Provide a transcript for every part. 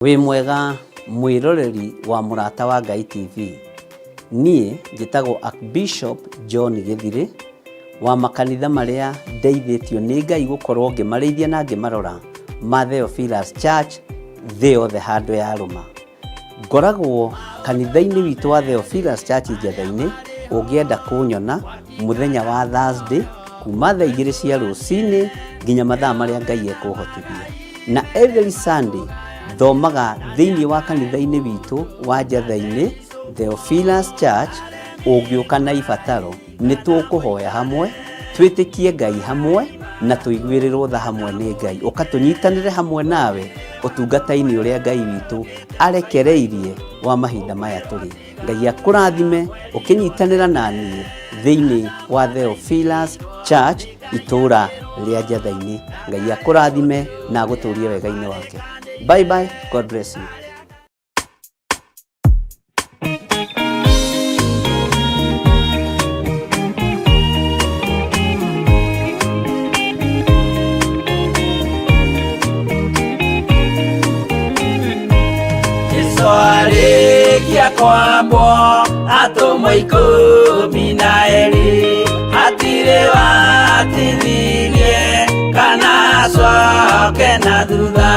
Wĩ mwega mwĩroreri wa Mũrata wa Ngai TV. Niĩ njĩtagwo Archbishop John Gĩthirĩ wa makanitha marĩa ndeithĩtio nĩ Ngai gũkorwo ngĩmarĩithia na ngĩmarora ma Theophilus Church thĩ yothe handũ ya rũma. Ngoragwo kanitha-inĩ witũ wa Theophilus Church Njatha-inĩ. Ũngĩenda kũnyona mũthenya wa Thursday kuma thaa 2 cia rũcinĩ nginya mathaa marĩa Ngai ekũhotithia. Na every Sunday thomaga thĩinĩ wa kanitha-inĩ witũ wa Njatha-inĩ Theophilus Church. Ũngĩũka na ibataro nĩ tũkũhoya hamwe, twĩtĩkie Ngai hamwe na tũiguĩrĩrwo tha hamwe nĩ Ngai. Ũkatũnyitanĩre hamwe nawe ũtungata-inĩ ũrĩa Ngai witũ arekereirie wa mahinda maya tũrĩ. Ngai akũrathime ũkĩnyitanĩra na niĩ thĩinĩ wa Theophilus Church itũra rĩa Njatha-inĩ. Ngai akũrathime na agũtũrie wega-inĩ wake. Bye bye. God bless you. Kia kwambo atumwo 12 hatire watithirie kana coke na thutha.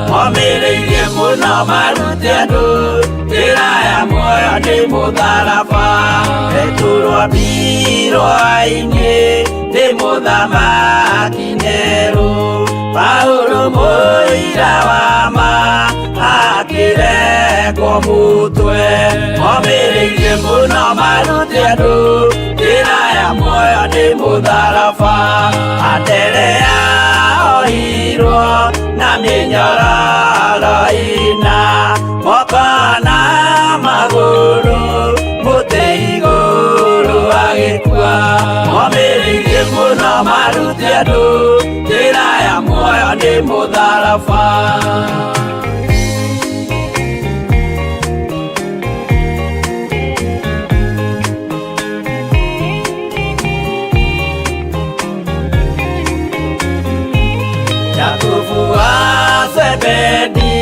Momereirie mũno marute andũ njĩra ya muoyo nĩ mũtharaba. Rĩtũrwo mbirwa-inĩ nĩ mũthamaki Nero. Paulo mũira wa ma akĩrengwo mũtwe. Momereirie mũno marute andũ njĩra ya muoyo nĩ mũtharaba. Atere yaohirwo na mĩnyororo ina moko na magũrũ mũtĩ igũrũ agĩkua. Momereirie mũno marute andũ njĩra ya muoyo nĩ mũtharaba. Zebedi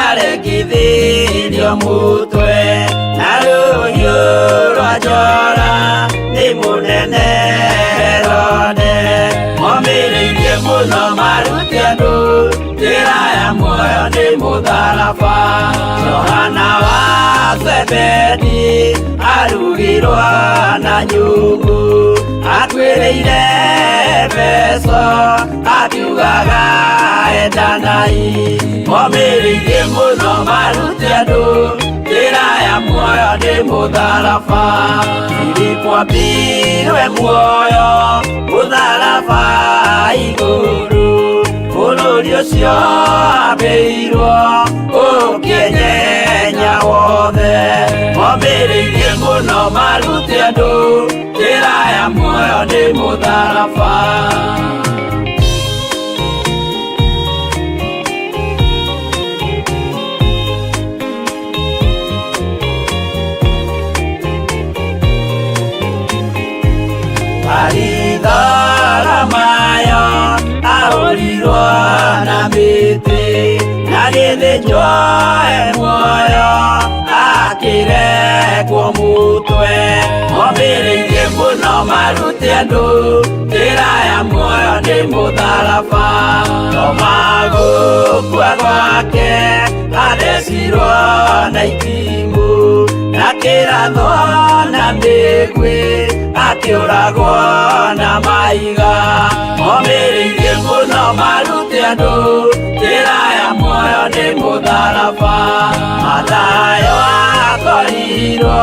aregithirio mũtwe na rũhiũ rwa njora nĩ mũnene Herode. Momereirie mũno marute andũ njĩra ya muoyo nĩ mũtharaba. Johana wa Zebedi arugirwo na nyũngũ akwĩrĩire Efeso akiugaga endanai. Momereirie mũno marute andũ njĩra ya muoyo nĩ mũtharaba. Filipo ambirwe muoyo mũtharaba igũrũ. Bũrũri ũcio ambĩirwo ũkĩnyenya wothe. Momereirie mũno marute andũ njĩra ya muoyo nĩ mũtharaba. Arithara mayo ahorirwo na mĩtĩ na gĩthĩnjwo muoyo akĩrengwo mũtwe. Momereirie mũno marute andũ njĩra ya muoyo nĩ mũtharaba. Toma gũkua gwake athecirwo na itimũ na kĩratho na mĩguĩ akĩũragwo na maiga. Momereirie mũno marute andũ njĩra ya muoyo nĩ mũtharaba. Mathayo akorirwo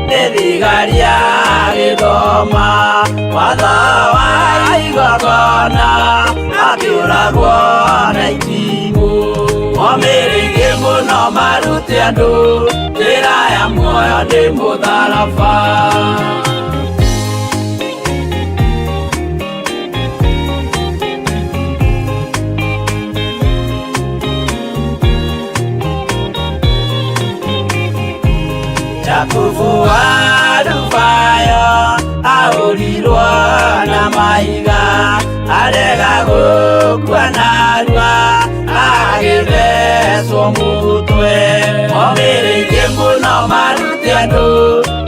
nĩ thigari agĩthoma watho wa igongona akĩũragwo na itimũ. Momereirie mũno marute andũ njĩra ya muoyo nĩ mũtharaba. Jakubu wa Rubayo ahorirwo na maiga arega gũkua narua agĩthecwo mũtwe momĩrĩirie mũno maruti andũ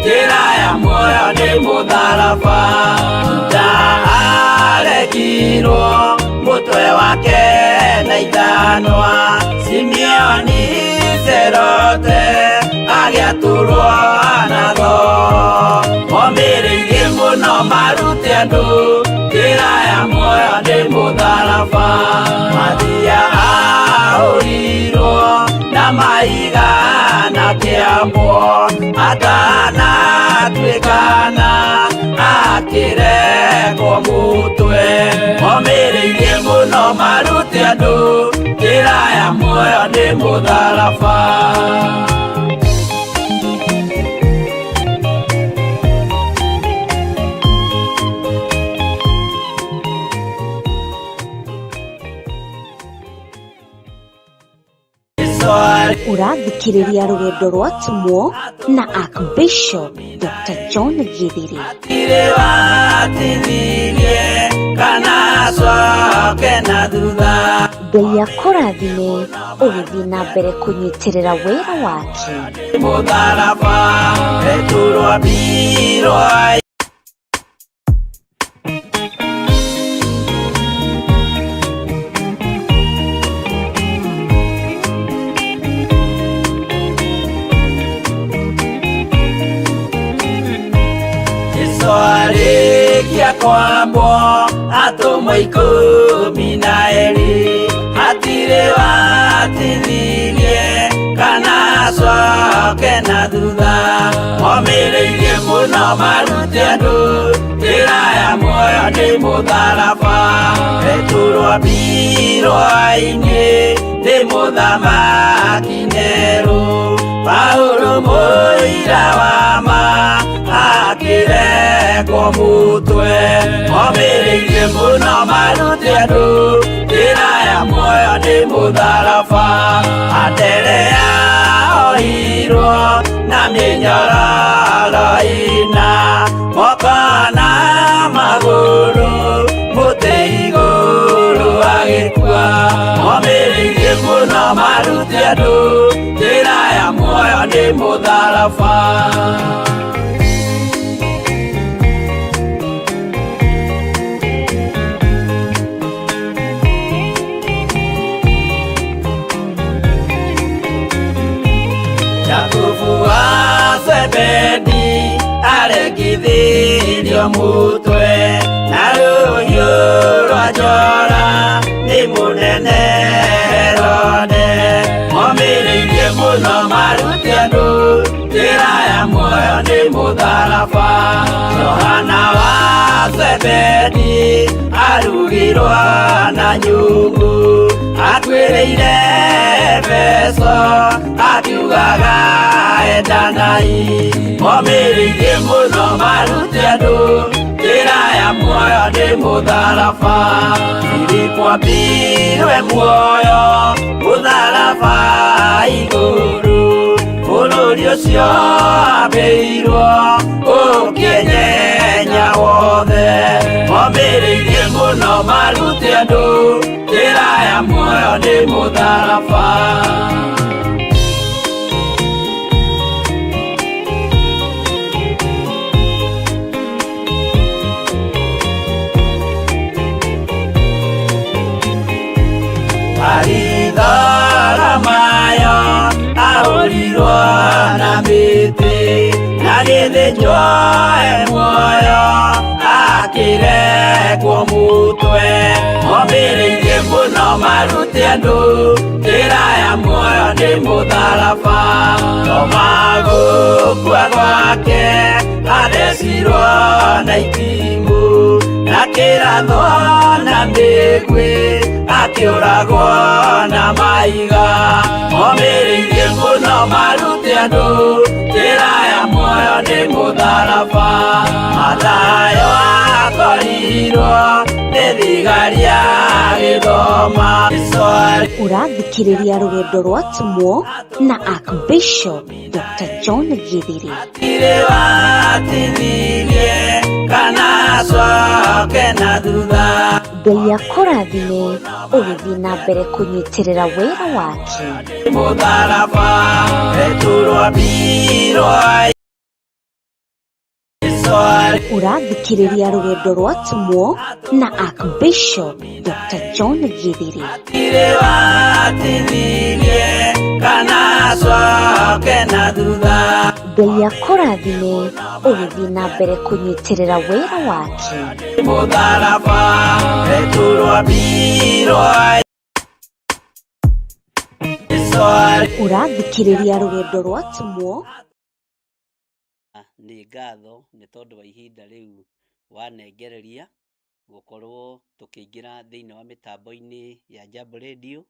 njĩra ya muoyo nĩ mũtharaba Juda arekirwo mũtwe wake na ithanwa Simeoni Zelote agĩatũrwo natho momĩrĩirie mũno maruti andũ njĩra ya muoyo nĩ mũtharaba Mathia ahũrirwo na mahiga na kĩambo atanatuĩkana akĩrekwo mũtwe momĩrĩirie mũno maruti andũ njĩra ya muoyo nĩ mũtharaba Ũrathikĩrĩria rũgendo rwa Tumwo na Archbishop Dr. John Githiri. Ngai akũrathime ũgĩthiĩ na mbere kũnyitĩrĩra wĩra wake. Arĩkia kwambwo atũmwo 12 hatirĩ watithirie kana acoke na thutha momĩrĩirie mũno maruti andũ njĩra ya muoyo nĩ mũtharaba Peturo mbirwa-inĩ nĩ mũthamaki Nero Paulo mũira wa ma akĩrekwo mũtwe momĩrĩirie mũno maruti andũ njĩra ya muoyo nĩ mũtharaba Anderea ohirwo na mĩnyororo ina moko na magũrũ mũtĩ igũrũ agĩkua momĩrĩirie mũno maruti andũ njĩra ya muoyo nĩ mũtharaba Zebedi aregithirio mũtwe na rũhiũ rwa njora nĩ mũnene Herode momĩrĩirie mũno maruti andũ njĩra ya muoyo nĩ mũtharaba Johana wa Zebedi arugirwo na nyũngũ atuĩrĩire Efeso akiugaga endanai momĩrĩirie mũno maruti andũ njĩra ya muoyo nĩ mũtharaba Filipo mbirwe muoyo mũtharaba igũrũ bũrũri ũcio ambĩirwo ũkĩnyenya wothe momĩrĩirie mũno maruti andũ njĩra ya muoyo nĩ mũtharaba Mayo ahũrirwo na mĩtĩ na gĩthĩnjwo muoyo akĩrekwo mũtwe momĩrĩirie mũno maruti andũ njĩra ya muoyo nĩ mũtharaba Toma gũkua gwake athecirwo na itimũ na kĩratho na mĩguĩ akĩũragwo na mahiga momĩrĩirie mũno maruti andũ njĩra ya muoyo nĩ mũtharaba Mathayo akorirwo nĩ thigari agĩthoma Ũrathikĩrĩria rũgendo rwa Tumwo na Archbishop Dr. John Githiri. Hatirĩ watithirie kana acoke na thutha Ngai akũrathime ũgĩthiĩ na mbere kũnyitĩrĩra wĩra wake. Mũtharaba rĩturwo mbirwo Ũrathikĩrĩria rũgendo rwa Tumwo na Archbishop Dr. John Githiri. Tire watithirie kana coke na thutha. Ngai akũrathime ũgĩthiĩ na mbere kũnyitĩrĩra wĩra wake. Mũtharaba rĩturwo mbirwo Ũrathikĩrĩria rũgendo rwa Tumwo. Nĩ ngatho nĩ tondũ wa ihinda rĩu wanengereria gũkorwo tũkĩingĩra thĩinĩ wa mĩtambo-inĩ ya Jambo Radio,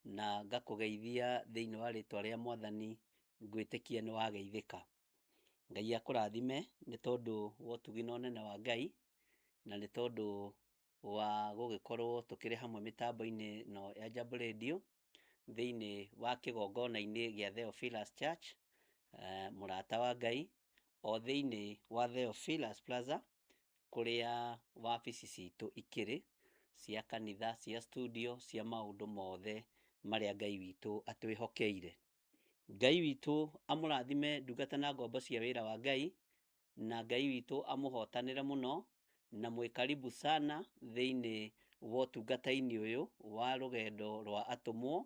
na ngakũgeithia thĩinĩ wa rĩtwa rĩa Mwathani, ngwĩtĩkia nĩ wageithĩka. Ngai akũrathime nĩ tondũ wa ũtugi na ũnene wa Ngai, na nĩ tondũ wa gũgĩkorwo tũkĩrĩ hamwe mĩtambo-inĩ no ya Jambo Radio thĩinĩ wa kĩgongona-inĩ gĩa Theophilus Church, mũrata wa Ngai, o thĩinĩ wa Theophilus Plaza, kũrĩa wabici citũ ikĩrĩ cia kanitha, cia studio, cia maũndũ mothe marĩa Ngai witũ atwĩhokeire. Ngai witũ amũrathime ndungata na ngombo cia wĩra wa Ngai, na Ngai witũ amũhotanĩre mũno, na mwĩ karibu sana thĩinĩ wa ũtungata-inĩ ũyũ wa rũgendo rwa atũmwo,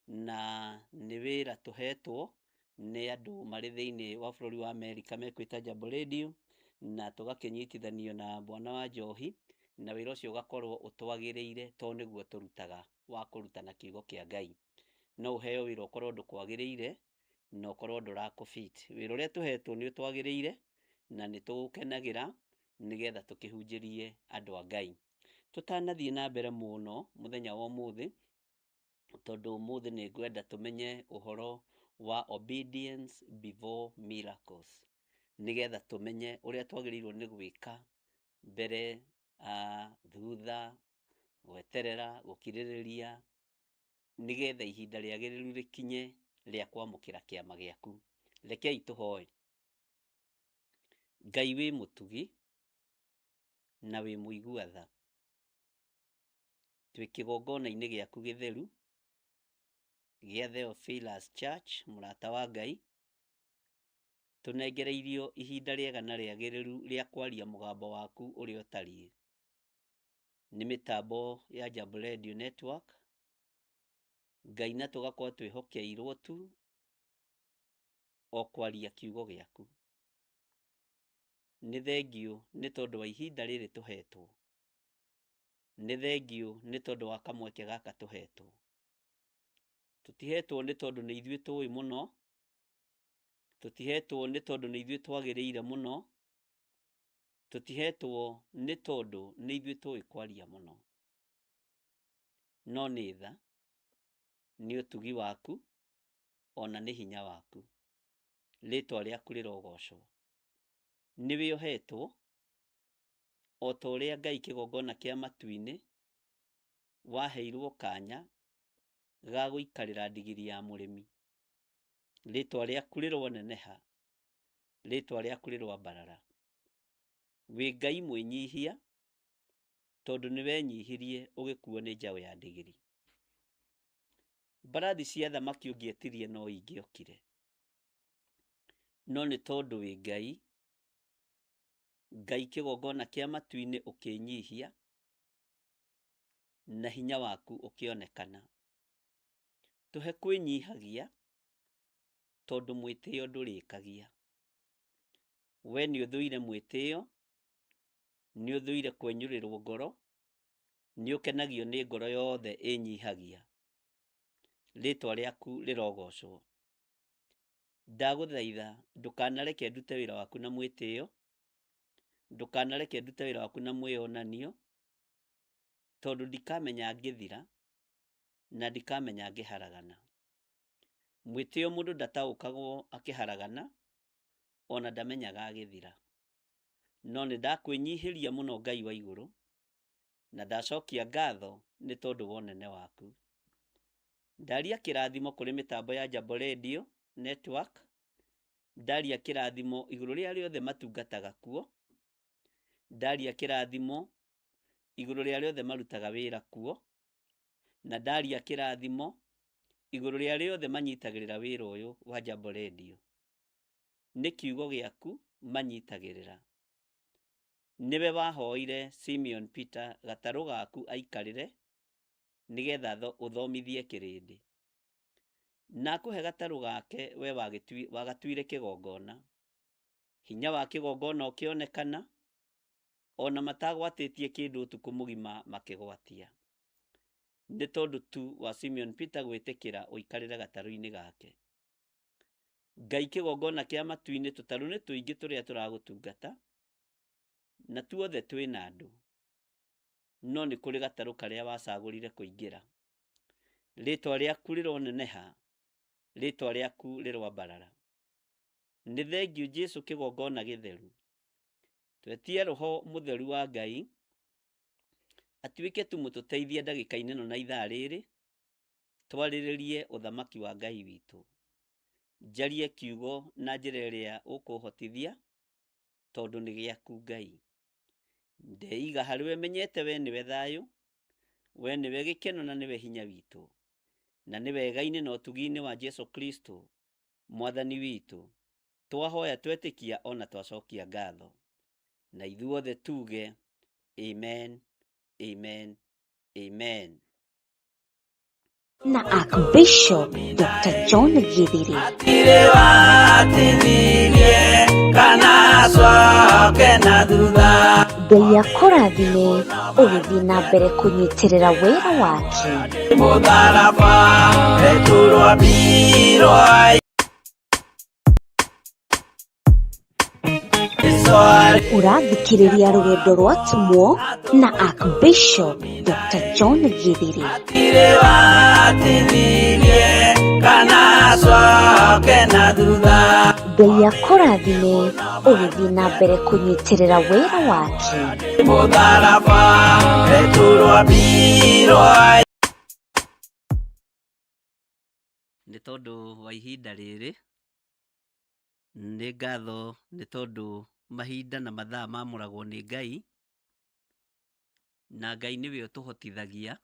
na nĩ wĩra tũhetwo nĩ andũ marĩ thĩinĩ wa bũrũri wa Amerika mekwĩta Jambo Radio, na tũgakĩnyitithanio na Bwana wa Njohi, na wĩra ũcio ũgakorwo ũtwagĩrĩire tondũ nĩguo tũrutaga wa kũrutana kiugo kĩa Ngai. No ũheo wĩra ũkorwo ndũkwagĩrĩire na ũkorwo ndũrakũ-fit. Wĩra ũrĩa tũhetwo nĩ ũtwagĩrĩire na nĩ tũũkenagĩra nĩgetha tũkĩhunjĩrie andũ a Ngai. Tũtanathiĩ na mbere mũno mũthenya wa ũmũthĩ, tondũ ũmũthĩ nĩ ngwenda tũmenye ũhoro wa obedience before miracles, nĩgetha tũmenye ũrĩa twagĩrĩirwo nĩ gwĩka mbere, thutha, gweterera, gũkirĩrĩria, nĩgetha ihinda rĩagĩrĩru rĩkinye rĩa kwamũkĩra kĩama gĩaku. Rekei tũhoe. Ngai wĩ mũtugi na wĩ mũigua tha, twĩ kĩgongona-inĩ gĩaku gĩtheru gĩa Theophilus Church, mũrata wa Ngai, tũnengereirio ihinda rĩega na rĩagĩrĩru rĩa kwaria mũgambo waku ũrĩa ũtariĩ. Nĩ mĩtambo ya Jambo Radio Network, Ngai, na tũgakorwo twĩhokeirwo tu o kwaria kiugo gĩaku. Nĩ thengiũ nĩ tondũ wa ihinda rĩrĩ tũhetwo. Nĩ thengiũ nĩ tondũ wa kamweke gaka tũhetwo. Tũtihetwo nĩ tondũ nĩ ithuĩ tũĩ mũno, tũtihetwo nĩ tondũ nĩ ithuĩ twagĩrĩire mũno, tũtihetwo nĩ tondũ nĩ ithuĩ tũĩ kwaria mũno, no nĩ tha, nĩ ũtugi waku, ona nĩ hinya waku. Rĩtwa rĩaku rĩrogocwo. Nĩwe ũhetwo, o ta ũrĩa Ngai kĩgongona kĩa matu-inĩ waheirwo kanya ga gũikarĩra ndigiri ya mũrĩmi. Rĩtwa rĩaku rĩroneneha, rĩtwa rĩaku rĩroambarara. Wĩ Ngai mwĩnyihia, tondũ nĩ wenyihirie ũgĩkuo nĩ njaũ ya ndigiri. Mbarathi cia thamaki ũngĩetirie no ingĩokire, no nĩ tondũ wĩ Ngai, Ngai kĩgongona kĩa matu-inĩ ũkĩnyihia, na hinya waku ũkĩonekana. Tũhe kwĩnyihagia, tondũ mwĩtĩo ndũrĩkagia. We nĩ ũthũire mwĩtĩo, nĩ ũthũire kwenyũrĩrwo ngoro, nĩ ũkenagio nĩ ngoro yothe ĩnyihagia. Rĩtwa rĩaku rĩrogocwo. Ndagũthaitha ndũkanareke ndute wĩra waku na mwĩtĩo, ndũkanareke ndute wĩra waku na mwĩonanio, tondũ ndikamenya ngĩthira na ndikamenya ngĩharagana. Mwĩtĩo mũndũ ndataũkagwo akĩharagana, ona ndamenyaga agĩthira. No nĩ ndakwĩnyihĩria mũno Ngai wa igũrũ, na ndacokia ngatho nĩ tondũ wa ũnene waku. Ndaria kĩrathimo kũrĩ mĩtambo ya Jambo Radio Network, ndaria kĩrathimo igũrũ rĩa rĩothe matungataga kuo, ndaria kĩrathimo igũrũ rĩa rĩothe marutaga wĩra kuo, na ndaria kĩrathimo igũrũ rĩa rĩothe manyitagĩrĩra wĩra ũyũ wa Jambo Radio. Nĩ kiugo gĩaku manyitagĩrĩra. Nĩwe wahoire Simeon Peter gatarũ gaku aikarĩre nĩgetha ũthomithie kĩrĩndĩ. Na akũhe gatarũ gake we wagatuire kĩgongona. Hinya wa kĩgongona ũkĩonekana, ona matagwatĩtie kĩndũ ũtukũ mũgima makĩgwatia. Nĩ tondũ tu wa Simeon Peter gwĩtĩkĩra ũikarĩre gatarũ-inĩ gake. Ngai kĩgongona kĩa matu-inĩ tũtarũ nĩ tũingĩ tũrĩa tũragũtungata, na tuothe twĩna andũ. No nĩ kũrĩ gatarũ karĩa wacagũrire kũingĩra. Rĩtwa rĩaku rĩroneneha, rĩtwa rĩaku rĩrwambarara. Nĩ thengiũ Jesũ kĩgongona gĩtheru. Twetie Roho Mũtheru wa Ngai atuĩke tu mũtũteithie ndagĩka-inĩ ĩno na ithaa rĩrĩ, twarĩrĩrie ũthamaki wa Ngai witũ. Njarie kiugo na njĩra ĩrĩa ũkũhotithia, tondũ nĩ gĩaku Ngai. Ndeiga harĩwe menyete we nĩwe thayũ, we nĩwe gĩkeno na nĩwe hinya witũ, na nĩ wega-inĩ na ũtugi-inĩ wa Jesũ Kristo Mwathani witũ. Twahoya twetĩkia ona twacokia ngatho. Na ithuothe tuge amen, amen, amen. Na Archbishop Dr. John Githiri. Atire watithirie kana coke na thutha. Ngai akũrathime ũgĩthiĩ na mbere kũnyitĩrĩra wĩra wake. Mũtharaba rĩturwo mbirwo. Ũrathikĩrĩria rũgendo rwa Tumwo na Archbishop Dr. John Githiri. Atire watithirie kana coke na thutha. Ngai akũrathime ũgĩthiĩ na mbere kũnyitĩrĩra wĩra wake. Mũtharaba rĩturwo mbirwo. Nĩ tondũ wa ihinda rĩrĩ, nĩ ngatho nĩ tondũ mahinda na mathaa mamũragwo nĩ Ngai, na Ngai nĩwe ũtũhotithagia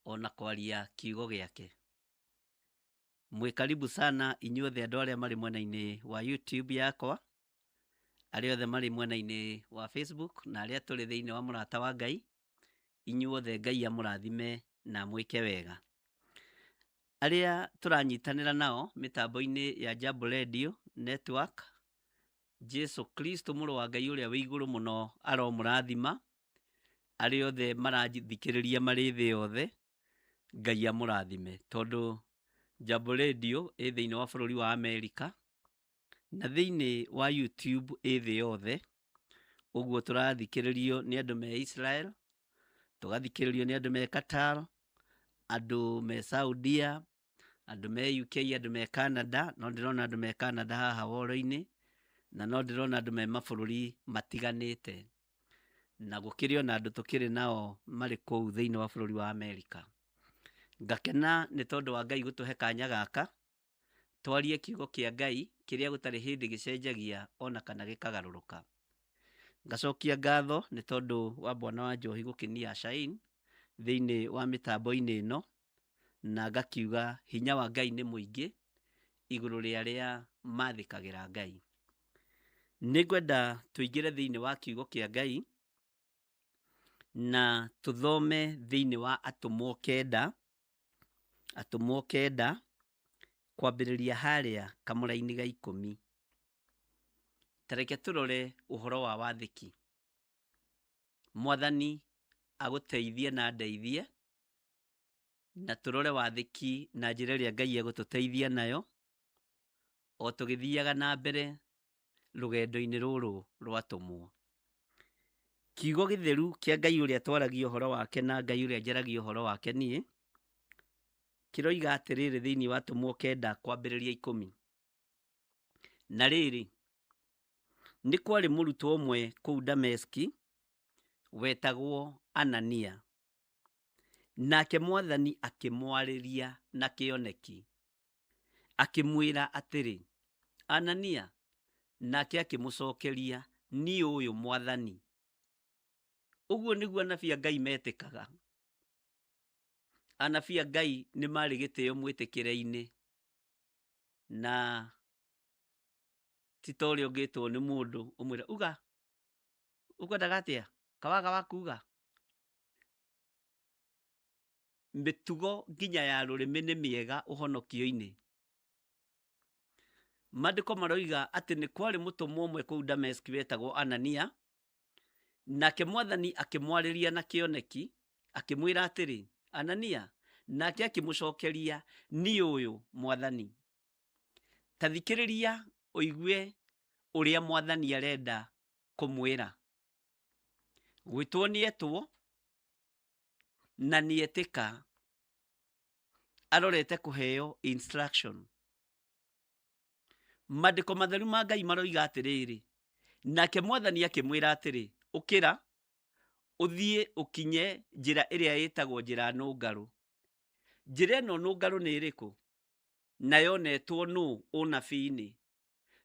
ona kwaria kiugo gĩake. Mwĩ karibu sana inyuothe andũ arĩa marĩ mwena-inĩ wa YouTube yakwa, arĩa othe marĩ mwena-inĩ wa Facebook, na arĩa tũrĩ thĩinĩ wa mũrata wa Ngai. Inyuothe Ngai amũrathime na mwĩke wega. Arĩa tũranyitanĩra nao mĩtambo-inĩ ya Jambo Radio Network, Jesũ Kristo mũrũ wa Ngai ũrĩa wĩ igũrũ mũno aromũrathima. Arĩa othe marathikĩrĩria marĩ thĩ yothe, Ngai amũrathime, tondũ Jambo Radio ĩ thĩinĩ wa bũrũri wa Amerika, na thĩinĩ wa YouTube ĩ thĩ yothe. Ũguo tũrathikĩrĩrio nĩ andũ me Israel, tũgathikĩrĩrio nĩ andũ me Qatar, andũ me Saudia, andũ me UK, andũ me Canada. No ndĩrona andũ me Canada haha woro-inĩ, na no ndĩrona andũ me mabũrũri matiganĩte, na gũkĩrĩ ona andũ tũkĩrĩ nao marĩ kũu thĩinĩ wa bũrũri wa Amerika. Ngakena nĩ tondũ wa Ngai gũtũhe kanya gaka twarie kiugo kĩa Ngai kĩrĩa gũtarĩ hĩndĩ gĩcenjagia ona kana gĩkagarũrũka. Ngacokia ngatho nĩ tondũ wa Bwana wa Njohi gũkĩnia Shine thĩinĩ wa mĩtambo-inĩ ĩno, na ngakiuga hinya wa Ngai nĩ mũingĩ igũrũ rĩa arĩa mathĩkagĩra Ngai. Nĩngwenda tũingĩre thĩinĩ wa kiugo kĩa Ngai na tũthome thĩinĩ wa Atũmwo 9, Atũmwo 9 kwambĩrĩria harĩa kamũra-inĩ ga 10. Tareke tũrore ũhoro wa wathĩki. Mwathani agũteithie na ndeithie, na tũrore wathĩki na njĩra ĩrĩa Ngai egũtũteithia nayo, o tũgĩthiaga na mbere rũgendo-inĩ rũrũ rwatũmwo. Kiugo gĩtheru kĩa Ngai ũrĩa twaragia ũhoro wake na Ngai ũrĩa njaragia ũhoro wake niĩ, kĩroiga atĩrĩrĩ thĩinĩ wa Atũmwo 9 kwambĩrĩria 10. Na rĩrĩ, nĩ kwarĩ mũrutwo ũmwe kũu Dameski wetagwo Anania. Nake Mwathani akĩmwarĩria na kĩoneki, akĩmwĩra atĩrĩ, Anania. Nake akĩmũcokeria, niĩ ũyũ Mwathani. Uguo niguo anabii a Ngai metĩkaga. Anabii a Ngai nĩ marĩ gĩtĩo mwĩtĩkĩre-inĩ, na ti ta ũrĩa ũngĩtwo nĩ mũndũ ũmwĩre uga ũkwendaga atĩa, kawaga wa kuga. Mĩtugo nginya ya rũrĩmĩ nĩ mĩega ũhonokio-inĩ. Maandĩko maroiga atĩ nĩ kwarĩ mũtũmwo ũmwe kũu Dameski wetagwo Anania, nake Mwathani akĩmwarĩria na kĩoneki, akĩmwĩra atĩrĩ, Anania, nake akĩmũcokeria, niĩ ũyũ Mwathani. Ta thikĩrĩria ũigue ũrĩa Mwathani arenda kũmwĩra. Gwĩtwo nĩetwo na nĩetĩka, arorete kũheo instruction. Maandĩko matheru ma Ngai maroiga atĩrĩrĩ, nake Mwathani akĩmwĩra atĩrĩ, ũkĩra ũthiĩ ũkinye njĩra ĩrĩa ĩtagwo njĩra nũngarũ. Njĩra ĩno nũngarũ nĩ ĩrĩkũ? Na yonetwo nũ ũnabii-inĩ?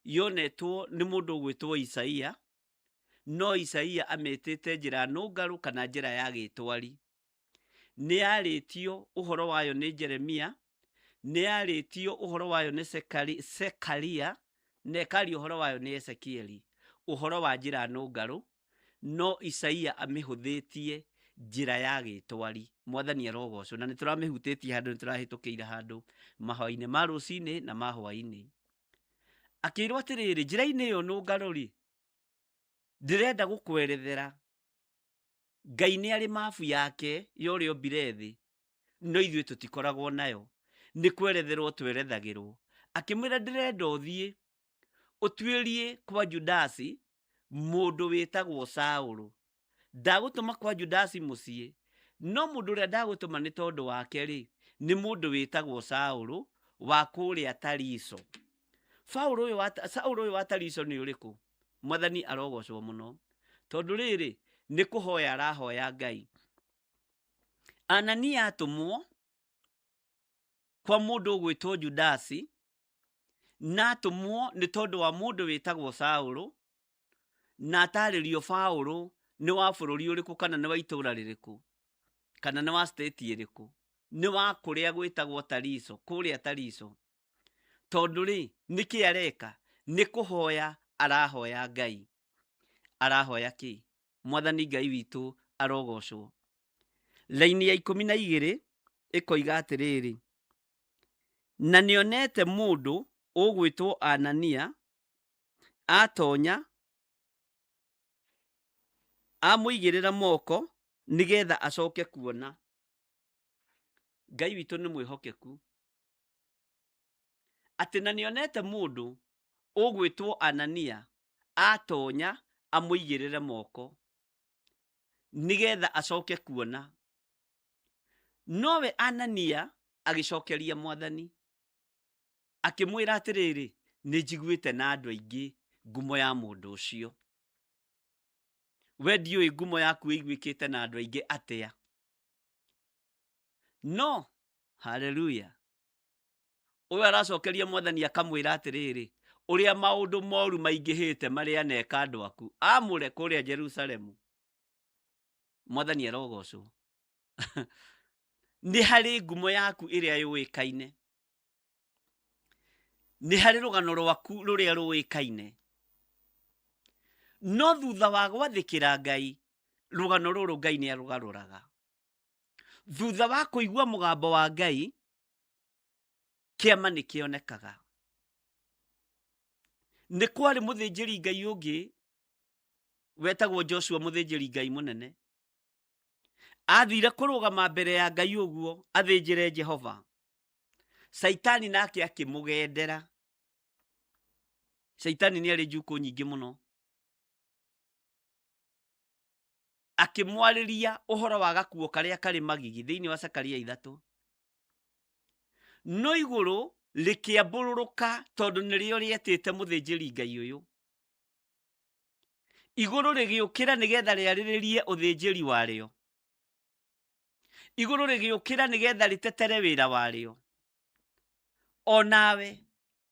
Yonetwo nĩ mũndũ ũgwĩtwo Isaia, no Isaia amĩtĩte njĩra nũngarũ kana njĩra ya gĩtwari. Nĩ yarĩtio ũhoro wayo nĩ Jeremia, nĩ yarĩtio ũhoro wayo nĩ Sekaria, na ĩkario ũhoro wayo nĩ Ezekieli. Ũhoro wa njĩra nũngarũ, no Isaia amĩhũthĩtie njĩra ya gĩtwari. Mwathani arogocwo, na nĩtũramĩhutĩtie handũ, nĩtũrahĩtũkĩire handũ mahwa-inĩ ma rũcinĩ na ma hwa-inĩ. Akĩirwo atĩrĩrĩ, njĩra-inĩ ĩyo nũngarũ-rĩ, ndĩrenda gũkwerethera. Ngai nĩ arĩ mabu yake ya ũrĩa ombire thĩ, no ithuĩ tũtikoragwo nayo. Nĩ kweretherwo twerethagĩrwo. Akĩmwĩra ndĩrenda ũthiĩ ũtuĩrie kwa Judasi mũndũ wĩtagwo Saũlũ. Ndagũtũma kwa Judasi mũciĩ, no mũndũ ũrĩa ndagũtũma nĩ tondũ wake-rĩ, nĩ mũndũ wĩtagwo Saũlũ wa kũrĩa Tariso. Saũlũ ũyũ wa Tariso nĩ ũrĩkũ? Mwathani arogocwo mũno, tondũ rĩrĩ nĩ kũhoya arahoya Ngai. Anania atũmwo kwa mũndũ ũgwĩtwo Judasi, na atũmwo nĩ tondũ wa mũndũ wĩtagwo Saũlũ, na atarĩrio Saũlũ nĩ wa bũrũri ũrĩkũ, kana nĩ wa itũũra rĩrĩkũ, kana nĩ wa state ĩrĩkũ, nĩ wa kũrĩa gwĩtagwo Tariso, kũrĩa Tariso. Tondũ-rĩ, nĩkĩ areka? Nĩ kũhoya arahoya Ngai. Arahoya kĩ? Mwathani Ngai witũ arogocwo. Raini ya 12 ĩkoiga atĩrĩrĩ, na nĩonete mũndũ ũgwĩtwo Anania atonya, amũigĩrĩra moko nĩgetha acoke kuona. Ngai witũ nĩ mwĩhokeku. Atĩ na nĩonete mũndũ ũgwĩtwo Anania atonya amũigĩrĩre moko nĩgetha acoke kuona. Nowe Anania agĩcokeria Mwathani, akĩmwĩra atĩrĩrĩ, nĩ njiguĩte na andũ aingĩ ngumo ya mũndũ ũcio. We ndiũĩ ngumo yaku ĩiguĩkĩte na andũ aingĩ atĩa. No, haleluya. Ũyũ aracokeria Mwathani akamwĩra atĩrĩrĩ, ũrĩa maũndũ moru maingĩhĩte marĩa aneka andũ aku, amũre kũrĩa Jerusalemu. Mwathani arogocwo. Nĩ harĩ ngumo yaku ĩrĩa yũĩkaine. Nĩ harĩ rũgano rwaku rũrĩa rũĩkaine. No thutha wa gwathĩkĩra Ngai, rũgano rũrũ Ngai nĩ arũgarũraga. Thutha wa kũigua mũgambo wa Ngai, kĩama nĩ kĩonekaga. Nĩ kwarĩ mũthĩnjĩri Ngai ũngĩ wetagwo Joshua, mũthĩnjĩri Ngai mũnene. Athire kũrũgama mbere ya Ngai ũguo athĩnjĩre Jehova. Saitani nake akĩmũgendera. Saitani nĩ arĩ njukũ nyingĩ mũno. Akĩmwarĩria ũhoro wa gakuo karĩa karĩ magigi thĩinĩ wa Zekaria 3. No igũrũ rĩkĩambũrũrũka tondũ nĩrĩo rĩetĩte mũthĩnjĩri Ngai ũyũ. Igũrũ rĩgĩũkĩra nĩgetha rĩarĩrĩrie ũthĩnjĩri warĩo. Igũrũ rĩgĩũkĩra nĩgetha rĩtetere wĩra warĩo. O nawe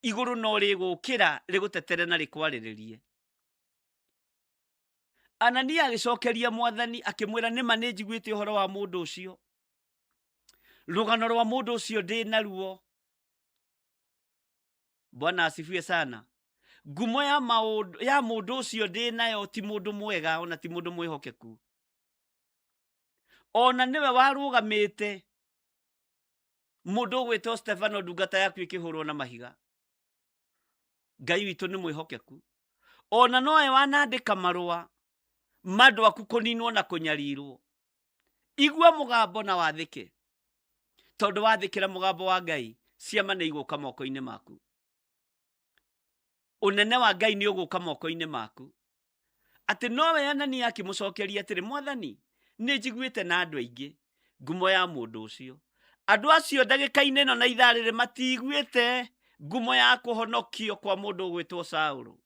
igũrũ no rĩgũkĩra rĩgũtetere na rĩkwarĩrĩrie. Anania agicokeria Mwathani akimwira nima ni njiguite uhoro wa mundu ucio. Rugano rwa mundu ucio ndi naruo. Bwana asifiwe sana. Ngumo ya mundu ucio ndi nayo ti mundu mwega ona ti mundu mwihokeku. Ona niwe warugamite mundu gwitwo Stefano ndungata yaku ikihurwo na mahiga. Ngai witu ni mwihokeku. Ona noe wanandika marua mandu aku kuninwo na kunyarirwo. Igua mugambo na wathike. Tondu wathikira mugambo wa Ngai, ciama ni iguka moko-ini maku. Unene wa Ngai ni uguka moko-ini maku. Ati nowe Anania akimucokeria atiri Mwathani, ni njiguite na andu aingi ngumo ya mundu ucio. Andu acio ndagika-ini no na itharire matiguite ngumo ya kuhonokio kwa mundu gwitwo Saulu.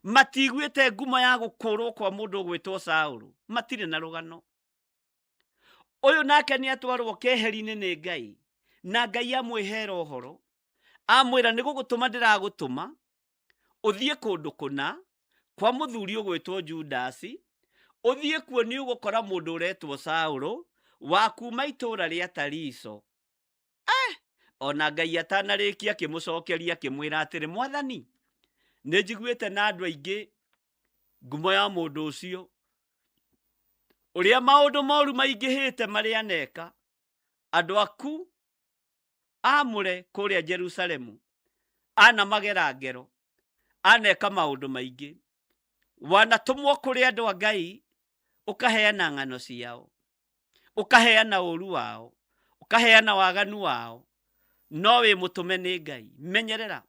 Matiguite ngumo ya gukurwo kwa mundu gwitwo Saulu. Matire na rugano. Uyu nake ni atwarwo keheri-ini ni Ngai, na Ngai amwihera uhoro, amwira ni gugutuma ndiragutuma uthie kundu kuna kwa muthuri ugwitwo Judasi. Uthie kuo ni ugukora mundu uretwo Saulu wa kuma itura ria Tariso. Ona Ngai atanarikia akimucokeria akimwira atiri Mwathani, ni njiguite na andu aingi ngumo ya mundu ucio, uria maundu moru maingihite maria aneka. Andu aku amure kuria Jerusalemu ana magera ngero, aneka maundu maingi. Wanatumwo kuri andu a Ngai ukaheana ng'ano ciao, ukaheana uru wao, ukaheana waganu wao, no wi mutume ni Ngai. Menyerera,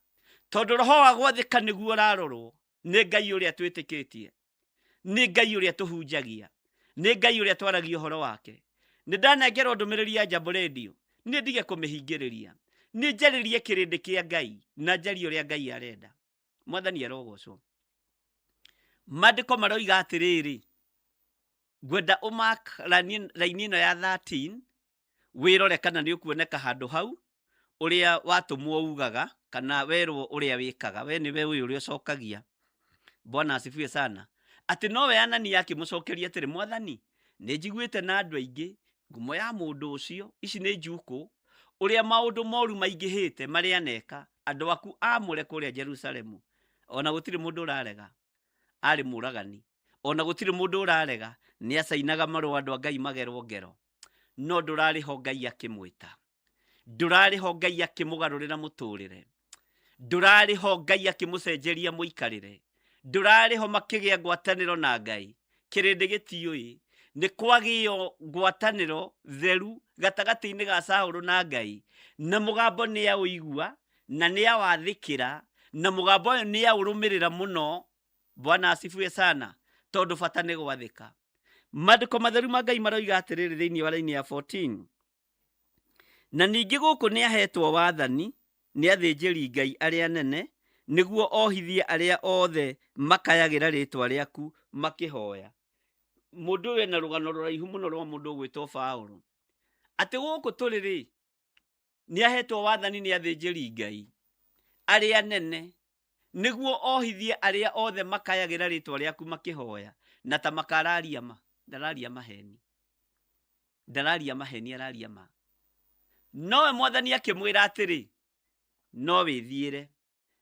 tondu roho wa gwathika niguo rarorwo ni Ngai uria twitikitie, ni Ngai uria tuhunjagia, ni Ngai uria twaragia uhoro wake. Ni ndanengerwo ndumiriri ya Jambo Radio, ni ndige kumihingiriria, ni njaririe kirindi kia Ngai na njari uria Ngai arenda. Mwathani arogocwo. Mandiko maroiga atiriri, gwenda umark raini ino ya 13 wirore kana ni ukuoneka handu hau uria watumwo ugaga kana werwo uria wikaga. We ni we uria ucokagia. Bwana asifiwe sana. Ati nowe Anania akimucokeria atiri Mwathani, ni njiguite na andu aingi ngumo ya mundu ucio. Ici ni njuku uria maundu moru maingihite maria aneka. Andu aku amure kuria Jerusalemu. Ona gutiri mundu urarega ari muragani. Ona gutiri mundu urarega ni acainaga marua andu a Ngai magerwo ngero. No ndurariho Ngai akimwita, ndurariho Ngai akimugarurira muturire, ndurariho Ngai akimucenjeria muikarire, ndurariho makigia ngwataniro na Ngai. Kirindi gitiui ni kwagio ngwataniro theru gatagati-ini ga Saulu na Ngai, na mugambo ni auigua na ni awathikira, na mugambo uyu ni aurumirira muno. Bwana asifiwe sana. Tondu bata ni gwathika. Mandiko matheru ma Ngai maroiga atiriri thiini wa raini ya 14, na ningi guku ni ahetwo wathani ni athinjiri Ngai aria nene, niguo ohithie aria othe makayagira ritwa riaku makihoya. Mundu we na rugano ruraihu muno rwa mundu gwitwo Paulo. Ati guku turiri ni ahetwo wathani ni athinjiri Ngai aria nene, niguo ohithie aria othe makayagira ritwa riaku makihoya. Na ta makararia ma, ndararia maheni, ndararia maheni, araria ma. Nowe Mwathani akimwira atiri no withiire,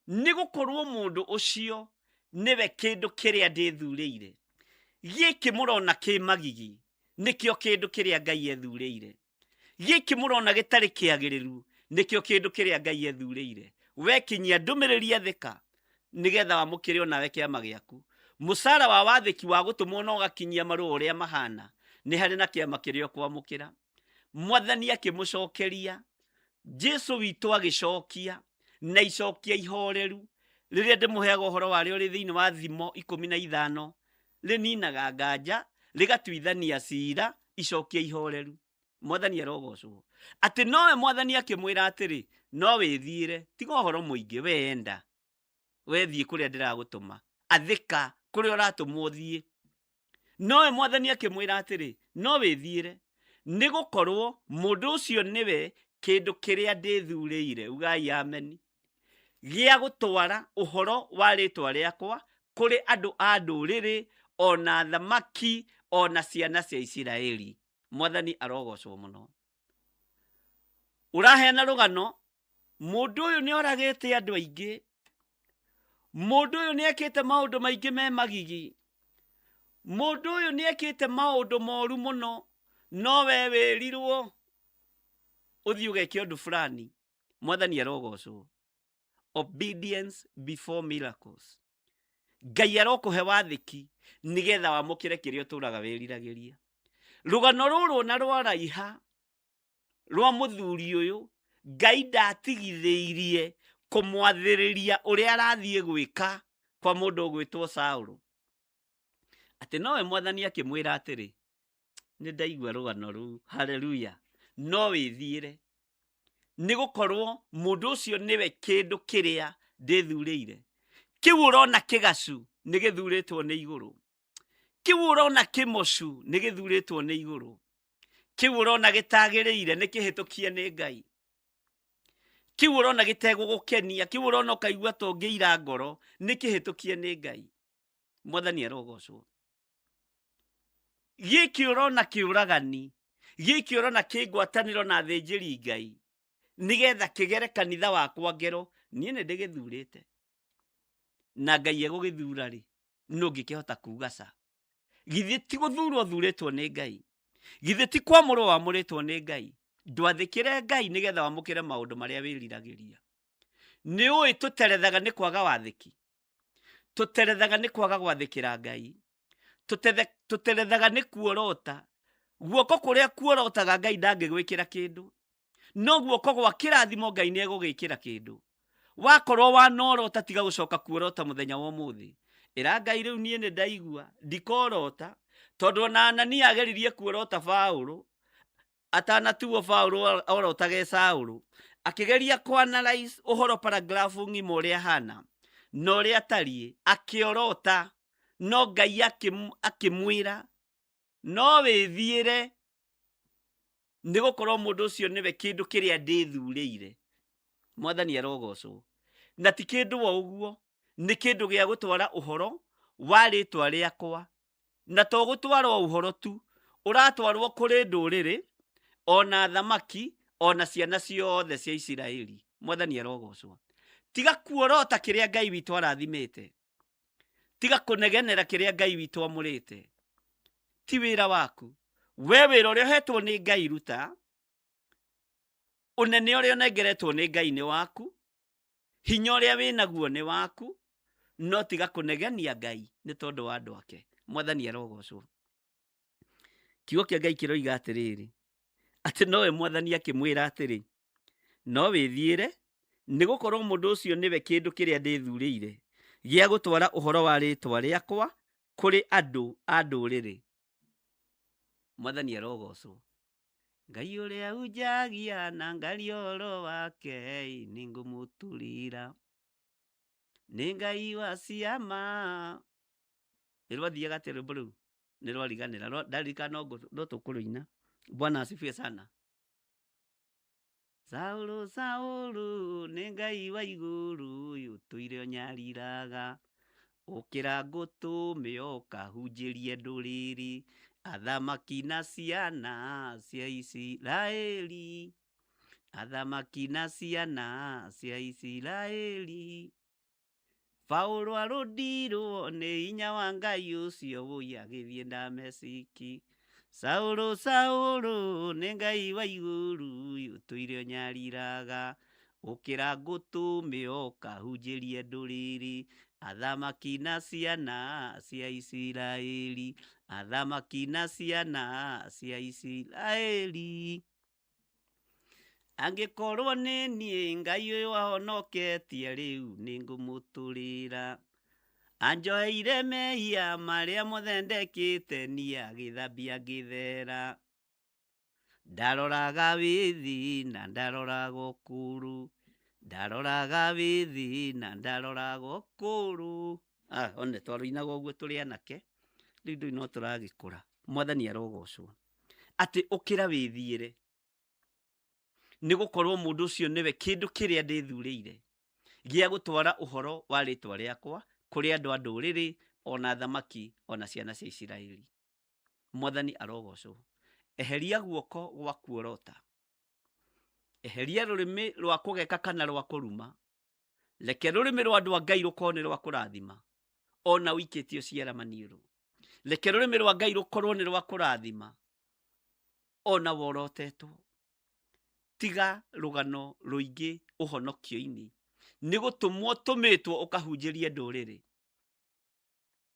ni gukorwo mundu ucio niwe kindu kiria ndithurire. Giki murona ki magigi nikio kindu kiria Ngai ethurire. Giki murona gitari kiagiriru nikio kindu kiria Ngai ethurire. We kinyia ndumiriri thika nigetha wamukire onawe kiama giaku. Musara wa wathiki wa gutumwo no gakinyia maru uria mahana ni hari na kiama kirio kwamukira. Mwathani akimucokeria, Jesu witu agicokia na icokia ihoreru riria ndimuheaga uhoro wario ri thiini wa Thimo 15 rininaga nganja rigatuithania cira icokia ihoreru. Mwathani arogocwo. Ati nowe Mwathani akimwira atiri no withiire, tiga uhoro muingi, we enda, we thie kuria ndiragutuma, athika kuria uratumwo thie. Nowe Mwathani akimwira atiri no withiire, ni gukorwo mundu ucio niwe kindu kiria ndithurire. Ugai ameni. Gia gutwara uhoro wa ritwa riakwa kũrĩ andũ a ndũrĩrĩ, ona thamaki, ona ciana cia Isiraeli. Mwathani arogocwo mũno. Ũraheana rũgano, mũndũ ũyũ nĩ oragĩte andũ aingĩ, mũndũ ũyũ nĩ ekĩte maũndũ maingĩ me magigi, mũndũ ũyũ nĩ ekĩte maũndũ moru mũno, no we wĩrirwo ũthiĩ ũgeke ũndũ fulani. Mwathani arogocwo. Obedience before miracles. Ngai arokũhe wathĩki nĩgetha wamũkĩre kĩrĩa ũtũraga wĩriragĩria. Rũgano rũrũ na rwaraiha rwa mũthuri ũyũ, Ngai ndatigithĩirie kũmwathĩrĩria ũrĩa arathiĩ gwĩka kwa mũndũ ũgwĩtwo Saũlũ. Atĩ nowe Mwathani akĩmwĩra atĩrĩ, nĩ ndaigua rũgano rũu, haleluya, no wĩthiĩre, nĩ gũkorwo mũndũ ũcio nĩwe kĩndũ kĩrĩa ndĩthurĩire. Kĩu ũrona kĩgacu nĩ gĩthurĩtwo nĩ igũrũ. Kĩu ũrona kĩmocu nĩ gĩthurĩtwo nĩ igũrũ. Kĩu ũrona gĩtagĩrĩire nĩ kĩhĩtũkie nĩ Ngai. Kĩu ũrona gĩtegũgũkenia, kĩu ũrona ũkaigua ta ũngĩira ngoro, nĩ kĩhĩtũkie nĩ Ngai. Mwathani arogocwo. Gĩkĩ ũrona kĩũragani, gĩkĩ ũrona kĩngwatanĩro na thĩnjĩri Ngai, nĩgetha kĩgere kanitha wakwa ngero, niĩ nĩ ndĩgĩthurĩte. Na Ngai egũgĩthura rĩ, no ngĩkĩhota kuuga ca. Githĩ ti gũthurwo thurĩtwo nĩ Ngai? Githĩ ti kwamũrwo wamũrĩtwo nĩ Ngai? Ndwathĩkĩre Ngai nĩgetha wamũkĩre maũndũ marĩa wĩriragĩria. Nĩ ũĩ tũterethaga nĩ kwaga wathĩki. Tũterethaga nĩ kwaga gwathĩkĩra Ngai. Tũterethaga nĩ kuorota. Guoko kũrĩa kuorotaga Ngai ndangĩgwĩkĩra kĩndũ. No guoko gwa kĩrathimo Ngai nĩ egũgĩkĩra kĩndũ. Wakorwo wanorota tiga gũcoka kuorota mũthenya wa ũmũthĩ. Ĩra Ngai rĩu niĩ nĩ ndaigua, ndikorota, tondũ ona Anania ageririe kuorota Paũlũ, atanatuo Paũlũ orotage Saũlũ, akĩgeria kuanalyze ũhoro paragraph ng'ima ũrĩa hana, na ũrĩa atariĩ, akĩorota, no Ngai akĩmwĩra, no wĩthiĩre, nĩ gũkorwo mũndũ ũcio nĩwe kĩndũ kĩrĩa ndĩthurĩire. Mwathani arogocwo. Na ti kĩndũ wa ũguo, nĩ kĩndũ gĩa gũtwara ũhoro wa rĩtwa rĩakwa. Na to gũtwarwo ũhoro tu, ũratwarwo kũrĩ ndũrĩrĩ, ona thamaki, ona ciana ciothe cia Isiraeli. Mwathani arogocwo. Tiga kuorota kĩrĩa Ngai witũ arathimĩte. Tiga kũnegenera kĩrĩa Ngai witũ amũrĩte. Ti wĩra waku. We wĩra ũrĩa ũhetwo nĩ Ngai ruta. Ũnene ũrĩa ũnengeretwo nĩ Ngai nĩ waku. Hinya ũrĩa wĩnaguo nĩ waku. No tiga kũnegenia Ngai nĩ tondũ wa andũ ake. Mwathani arogocwo. Kiugo kĩa Ngai kĩroiga atĩrĩrĩ, atĩ nowe Mwathani akĩmwĩra atĩrĩ, no wĩthiĩre, nĩ gũkorwo mũndũ ũcio nĩwe kĩndũ kĩrĩa ndĩthurĩire gĩa gũtwara ũhoro wa rĩtwa rĩakwa kũrĩ andũ a ndũrĩrĩ. Mwathani arogocwo. Ngai ũrĩa unjagia na ngarioro wake nĩ ngũmũturĩra. Nĩ Ngai wa ciama. Nĩrwathiaga atĩ rwĩmbo rũu nĩrwariganĩra, ndarikana no tũkũrũina. Bwana asifiwe sana. Saũlũ, Saũlũ, nĩ Ngai wa igũrũ ũtũire ũnyariraga. Ũkĩra ngũtũme ũkahunjĩrie ndũrĩrĩ, athamaki na ciana cia Isiraeli. Athamaki na ciana cia Isiraeli. Paũlũ arũndirwo nĩ hinya wa Ngai ũcio wũi agĩthiĩ Dameski. Saũlũ, Saũlũ, nĩ Ngai wa igũrũ ũtũire ũnyariraga. Ũkĩra ngũtũme ũkahunjĩrie ndũrĩrĩ, athamaki na ciana cia Isiraeli. Athamaki na ciana cia Isiraeli. Angĩkorwo nĩ niĩ Ngai ũyũ ahonoketie rĩu nĩ ngũmũtũrĩra. Anjoheire mehia marĩa mothe ndekĩte niĩ agĩthambia ngĩthera. Ndaroraga wĩthĩ na ndaroraga ũkũrũ. Ndaroraga wĩthĩ na ndaroraga ũkũrũ. One twarũinaga ũguo tũrĩ anake, rĩu ndũĩ no tũragĩkũra. Mwathani arogocwo. Atĩ ũkĩra wĩthiĩre, nĩ gũkorwo mũndũ ũcio nĩwe kĩndũ kĩrĩa ndĩthurĩire gĩa gũtwara ũhoro wa rĩtwa rĩakwa kuri andu a nduriri ona thamaki ona ciana cia Isiraeli. Mwathani arogocwo. Eheria guoko gwa kuorota, eheria rurimi rwa kugeka kana rwa kuruma, reke rurimi rwa andu a Ngai rukorwo ni rwa kurathima ona wikitio ciara maniuru, reke rurimi rwa Ngai rukorwo ni rwa kurathima ona worotetwo. Tiga rugano ruingi uhonokio-ini, ni gutumwo tumitwo ukahunjirie nduriri.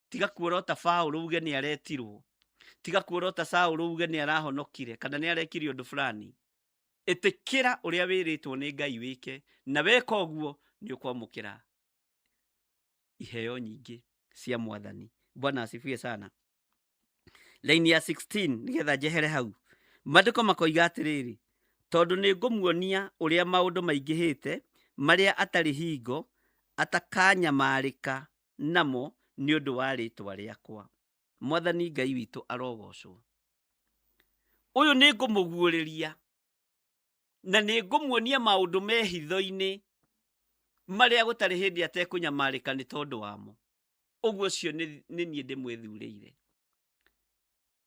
Tiga kuorota Paulo uge ni aretirwo, tiga kuorota Saulo uge ni arahonokire kana ni arekire undu fulani. Itikira uria wiritwo ni Ngai wike, na weka uguo ni ukwamukira iheo nyingi cia Mwathani. Bwana asifiwe sana. Laini ya 16 nigetha jehere hau, maandiko makoiga atiriri, tondu ni ngumuonia uria maundu maingihite maria atari hingo atakanyamarika namo ni undu wa ritwa riakwa. Mwathani Ngai witu arogocwo. Uyu ni ngumuguuriria na ni ngumuonia maundu me hitho-ini maria gutari hindi atekunyamarika ni tondu wamo. Uguo cio ni nie ndimwithurire.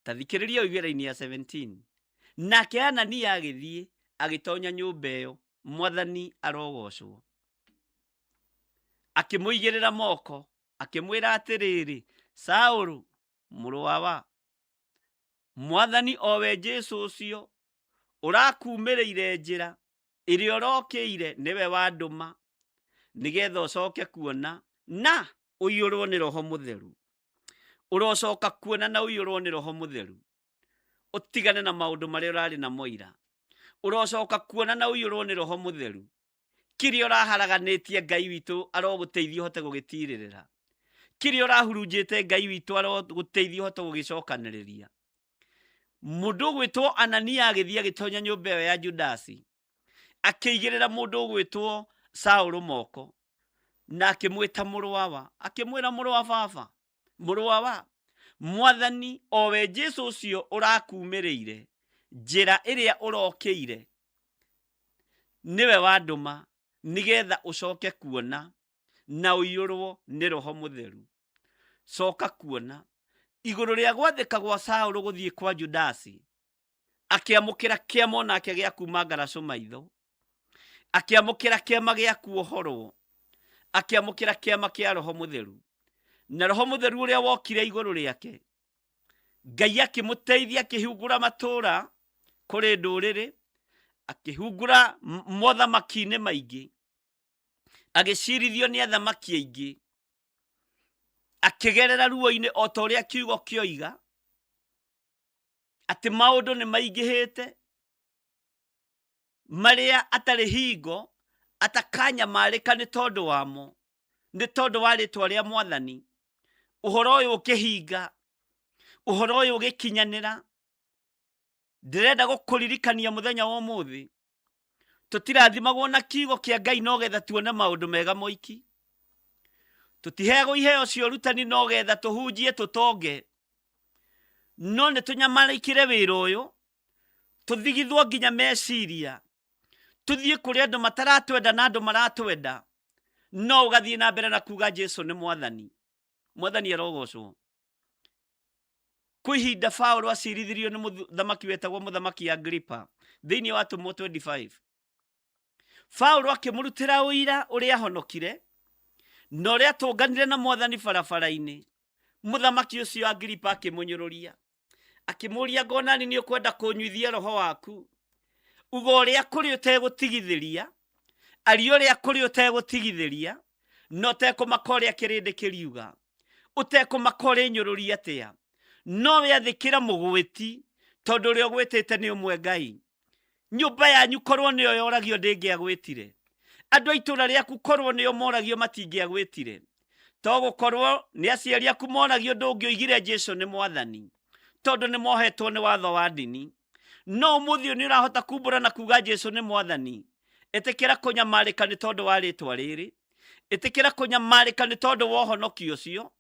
Tathikiriria uigera-ini ya 17. Nake Anania agithie agitonya nyumba iyo, Mwathani arogocwo. Akimuigirira moko, akimwira atiriri, Saulu muru wa Mwathani owe Jesu ucio urakuumiriire njira iria urokiire niwe wanduma nigetha ucoke kuona na uiyurwo ni Roho Mutheru. Urocoka kuona na uiyurwo ni Roho Mutheru, utigane na maundu maria urari na moira. Urocoka kuona na uiyurwo ni Roho Mutheru. Kiria uraharaganitie Ngai witu aroguteithia uhote gugitiririra. Kiria urahurunjite Ngai witu aroguteithia uhote gugicokaniriria. Mundu gwitwo Anania agithia agitonya nyumba iyo ya Judasi, akiigirira mundu gwitwo Saulu moko, na akimwita muru wa, akimwira muru wa baba, muru wa Mwathani owe Jesu ucio urakuumiriire njira iria urokiire niwe wanduma nigetha ucoke kuona na uiyurwo ni Roho Mutheru. Coka kuona. Iguru ria gwathika gwa Saulu guthie kwa Judasi, akiamukira kiamo nake gia kuma ngaraco maitho, akiamukira kiama gia kuohorwo, akiamukira kiama kia Roho Mutheru. Na Roho Mutheru uria wokire iguru riake, Ngai akimuteithia akihungura matura kuri nduriri, akihungura mothamaki-ini maingi, agicirithio ni athamaki aingi, akigerera ruo-ini o ta uria kiugo kioiga ati maundu ni maingihite maria atari hingo atakanyamarika ni tondu wamo, ni tondu wa ritwa ria Mwathani. Uhoro uyu ukihinga, uhoro uyu ugikinyanira, ndirenda gukuririkania muthenya wa umuthi tutirathimagwo na kiugo kia Ngai no getha tuone maundu mega moiki. Tutihego iheo cio rutani no getha tuhunjie tutonge, no ni tunyamarikire wira uyu, tuthigithwo nginya meciria, tuthie kuri andu mataratwenda na andu maratwenda, no ugathie na mbere na kuga Jesu ni Mwathani. Mwathani arogocwo. Kwihinda Paulo acirithirio ni muthamaki wetagwo muthamaki Agripa thiini wa Atumo 25. Paulo akimurutira uira uria honokire na uria tunganire na Mwathani barabara-ini. Muthamaki ucio Agripa akimunyururia, akimuria, ngonani ni ukwenda kunyuithia roho waku, ugo uria kuri utegũtigithiria, ari uria kuri utegũtigithiria, no tekumaka uria kirindi kiriuga, utekumaka uria nyururia atia, no wiathikira mugwiti tondu uria gwitite ni umwe Ngai. Nyumba yanyu korwo niyo yoragio ndingiagwitire, andu a itura riaku korwo niyo moragio matingiagwitire, to gukorwo ni aciari aku moragio ndungioigire Jesu ni Mwathani tondu ni mohetwo ni watho wa ndini. No umuthi ni urahota kumbura na kuga Jesu ni Mwathani. Itikira kunyamarika ni tondu wa ritwa riri, itikira kunyamarika ni tondu wa uhonokio ucio,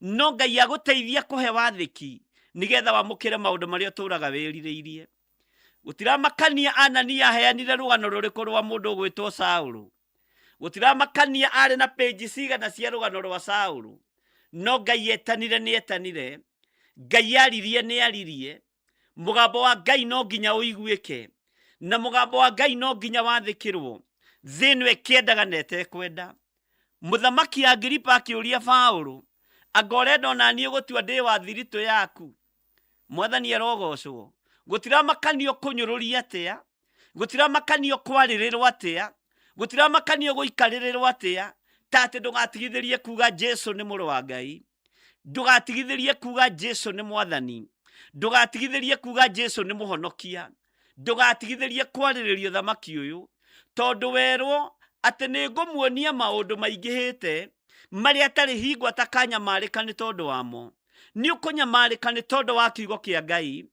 no Ngai aguteithia kuhe wathiki nigetha wamukire maundu maria uturaga wiririirie. Gutiramakania Anania aheanire rugano ruriku rwa mundu gwitwo Saulu. gutiramakania ari na page cigana cia rugano rwa Saũlũ, no Ngai etanire nĩ etanire, Ngai aririe nĩ aririe, mugambo wa Ngai no nginya ũiguĩke, na mugambo wa Ngai no nginya wathĩkĩrwo, thĩ ĩno ĩkĩendaga na ĩtekwenda. Mũthamaki Agiripa akĩũria Paũlũ, anga ũrenda ona niĩ gũtua ndĩ wa thiritũ yaku? Mwathani arogocwo. Gũtiramakanio kũnyũrũria atĩa, gũtiramakanio kwarĩrĩrwo atĩa, gũtiramakanio gũikarĩrĩrwo atĩa, ta atĩ ndũgatigithĩrie kuga Jesu nĩ mũrũ wa Ngai, ndũgatigithĩrie kuga Jesu nĩ mwathani, ndũgatigithĩrie kuga Jesu nĩ mũhonokia, ndũgatigithĩrie kwarĩrĩria ũthamaki ũyũ, tondũ werwo atĩ nĩ ngũmuonia maũndũ maingĩhĩte marĩa atarĩ hingo atakanyamarĩka nĩ tondũ wamo. Nĩ ũkũnyamarĩka nĩ tondũ wa kiugo kĩa Ngai,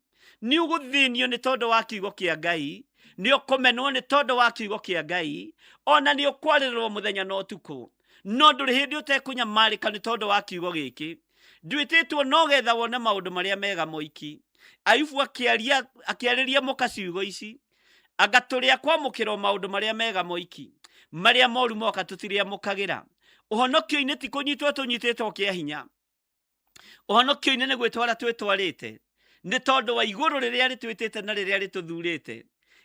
nĩ ũgũthĩnio nĩ tondũ wa kiugo kĩa Ngai, nĩ ũkũmenwo nĩ tondũ wa kiugo kĩa Ngai, ona nĩ ũkwarĩrĩrwo mũthenya na ũtukũ, no ndũrĩ hĩndĩ ũtekũnyamarĩka nĩ tondũ wa kiugo gĩkĩ. Nduĩtĩtwo no getha wone maũndũ marĩa mega moiki. Ayubu akĩarĩria mũka ciugo ici, anga tũrĩa kwamũkĩrwo maũndũ marĩa mega moiki, marĩa moru moka tũtirĩamũkagĩra. Ũhonokio-inĩ ti kũnyitwo tũnyitĩtwo kĩa hinya, ũhonokio-inĩ nĩ gwĩtwara twĩtwarĩte, nĩ tondũ wa igũrũ rĩrĩa rĩtwĩtĩte na rĩrĩa rĩtũthurĩte.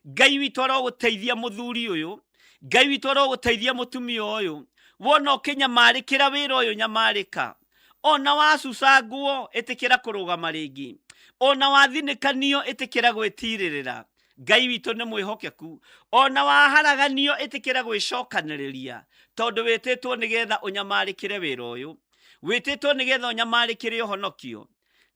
Ngai witũ arogũteithia mũthuri ũyũ, Ngai witũ arogũteithia mũtumia ũyũ, wona ũkĩnyamarĩkĩra wĩra ũyũ nyamarĩka, ona wacucangwo ĩtĩkĩra kũrũgama rĩngĩ, ona wathinĩkanio ĩtĩkĩra gwĩtirĩrĩra. Ngai witũ nĩ mwĩhokeku, ona waharaganio ĩtĩkĩra gwĩcokanĩrĩria, tondũ wĩtĩtwo nĩgetha ũnyamarĩkĩre wĩra ũyũ, wĩtĩtwo nĩgetha ũnyamarĩkĩre ũhonokio.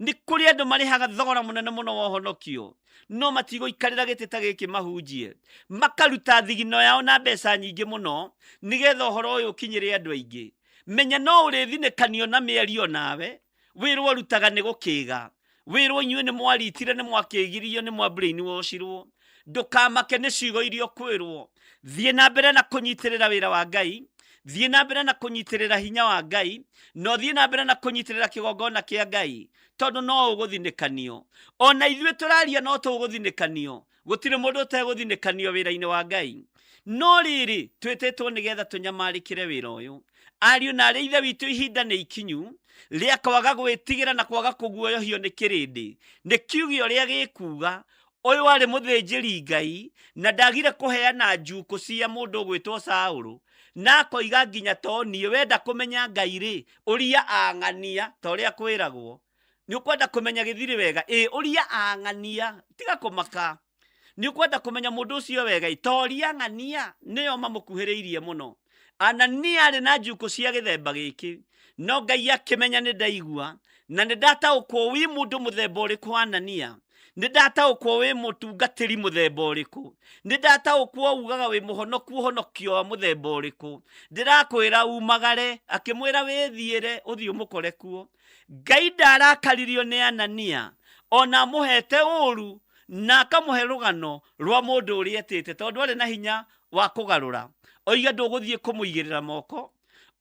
Nĩ kũrĩ andũ marĩhaga thogora mũnene mũno wa ũhonokio, no matigũikarĩra gĩtĩ ta gĩkĩ mahunjie, makaruta thigino yao na mbeca nyingĩ mũno nĩgetha ũhoro ũyũ ũkinyĩre andũ aingĩ. Menya no ũrĩthinĩkanio na mĩario nawe, wĩrwo ũrutaga nĩ gũkĩga, wĩrwo inyuĩ nĩ mwaritire nĩ mwakĩgirio nĩ mwabrainwashirwo. Ndũkamake nĩ ciugo iria ũkwĩrwo, thiĩ na mbere na kũnyitĩrĩra wĩra wa Ngai, thiĩ na mbere na kũnyitĩrĩra hinya wa Ngai, no thiĩ na mbere na kũnyitĩrĩra kĩgongona kĩa Ngai, tondũ no ũgũthinĩkanio. Ona ithuĩ tũraria no tũgũthinĩkanio, gũtirĩ mũndũ ũtegũthinĩkanio wĩra-inĩ wa Ngai. No rĩrĩ twĩtĩtwo nĩgetha tũnyamarĩkĩre wĩra ũyũ. Ariũ na arĩ ithe witũ, ihinda nĩ ikinyu rĩa kwaga gwĩtigĩra na kwaga kũguoyohio nĩ kĩrĩndĩ. Nĩ kiuge ũrĩa gĩkuga, ũyũ arĩ mũthĩnjĩri Ngai na ndagire kũheana njukũ cia mũndũ ũgwĩtwo Saũlũ, na akoiga nginya to niĩ wenda kũmenya Ngai rĩ, ũria ang'ania ta ũrĩa kwĩragwo. Nĩ ũkwenda kũmenya gĩthiri wega, ũria ang'ania, tiga kũmaka. Nĩ ũkwenda kũmenya mũndũ ũcio wega, ta ũria ang'ania, nĩyo mamũkuhĩrĩirie mũno. Anania arĩ na njukũ cia gĩthemba gĩkĩ, no Ngai akĩmenya nĩ ndaigua, na nĩ ndataũkwo wĩ mũndũ mũthemba ũrĩkũ Anania, nĩ ndataũkwo wĩ mũtungatĩri mũthemba ũrĩkũ, nĩ ndataũkwo ugaga wĩ mũhonoku ũhonokio wa mũthemba ũrĩkũ. Ndĩrakwĩra umagare, akĩmwĩra wĩthiĩre ũthiĩ ũmũkore kuo. Ngai ndarakaririo nĩ Anania, ona amũhete ũru na akamũhe rũgano rwa mũndũ ũrĩa etĩte, tondũ arĩ na hinya wa kũgarũra. Oige ndũgũthiĩ kũmũigĩrĩra moko,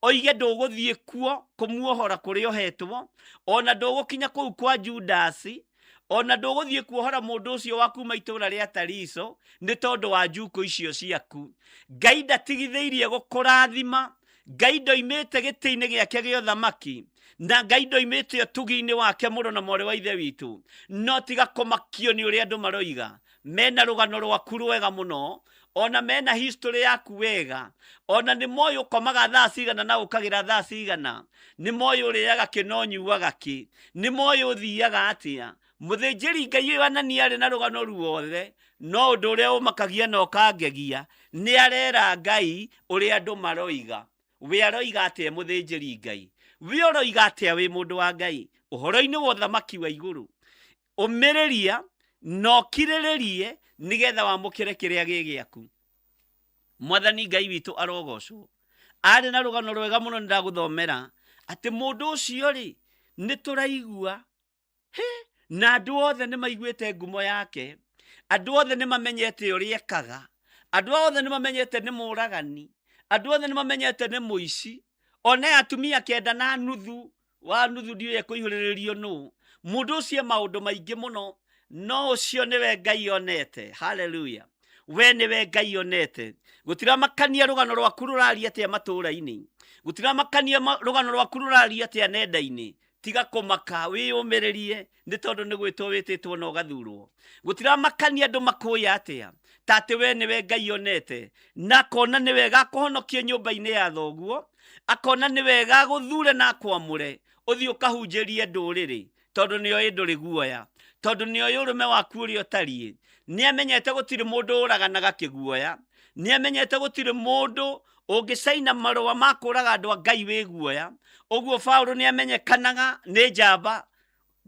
oige ndũgũthiĩ kuo kũmuohora kũrĩa ohetwo, ona ndũgũkinya kũu kwa Judasi, ona ndũgũthiĩ kuohora mũndũ ũcio wa kuma itũũra rĩa Tariso nĩ tondũ wa njukũ icio ciaku. Ngai ndatigithĩirie gũkũrathima, Ngai ndoimĩte gĩtĩ-inĩ gĩake gĩa ũthamaki, na Ngai ndoimĩte ũtugi-inĩ wake mũrũ na mwarĩ wa ithe witũ, no tiga kũmakio nĩ ũrĩa andũ maroiga. Mena rũgano rwaku rwega mũno, ona mena history yaku wega, ona nĩ moĩ ũkomaga thaa cigana na ũkagĩra thaa cigana, nĩ moĩ ũrĩaga kĩ na ũnyuaga kĩ, nĩ moĩ ũthiaga atĩa. Mũthĩnjĩri Ngai ũyũ Anania arĩ na rũgano ruothe, no ũndũ ũrĩa ũmakagia na ũkangegia, nĩ arera Ngai ũrĩa andũ maroiga. We aroiga atĩa mũthĩnjĩri Ngai? We ũroiga atĩa wĩ mũndũ wa Ngai? Ũhoro-inĩ wa ũthamaki wa igũrũ, ũmĩrĩria na ũkirĩrĩrie nĩgetha wamũkĩre kĩrĩa gĩ gĩaku. Mwathani Ngai witũ arogocwo. Arĩ na rũgano rwega mũno nĩndagũthomera atĩ mũndũ ũcio rĩ, nĩ tũraigua na andũ othe nĩ maiguĩte ngumo yake, andũ othe nĩ mamenyete ũrĩa ekaga, andũ othe nĩ mamenyete nĩ mũragani, andũ othe nĩ mamenyete nĩ mũici, ona atumia kenda na nuthu wa nuthu ndiũĩ ekũihũrĩrĩrio nũ. Mũndũ ũcio maũndũ maingĩ mũno, no ũcio nĩwe Ngai onete. Haleluya. we niwe Ngai onete gutiramakania rugano rwaku ruraria atia matũra-inĩ gutiramakania rugano rwaku ruraria atia nenda-inĩ tiga kũmaka wĩyũmĩrĩrie nĩ tondũ nĩ gwĩtwo wĩtĩtwo na ũgathurwo gutiramakania andũ makũya atia ta atĩ we niwe Ngai onete na akona nĩ wega akũhonokie nyũmba-inĩ ya thoguo akona nĩ wega agũthure na akwamũre ũthiĩ ũkahunjĩrie ndũrĩrĩ tondũ nĩoĩ ndũrĩ guoya tondũ nĩoĩ ũrũme waku ũrĩa ũtariĩ nĩamenyete gũtirĩ mũndũ ũraganaga kĩguoya nĩamenyete gũtirĩ mũndũ ũngĩcaina marũa ma kũraga andũ a Ngai wĩ guoya ũguo Paũlũ nĩamenyekanaga nĩ njamba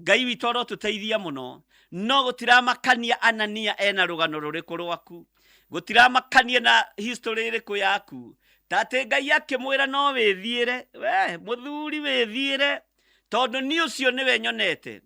Ngai witũ arotũteithia mũno no gũtiramakania Anania ena rũgano rũrĩkũ rwaku gũtiramakania na history ĩrĩkũ yaku ta atĩ Ngai akĩmwĩra no wĩthiĩre we mũthuri wĩthiĩre tondũ nĩ ũcio nĩwe nyonete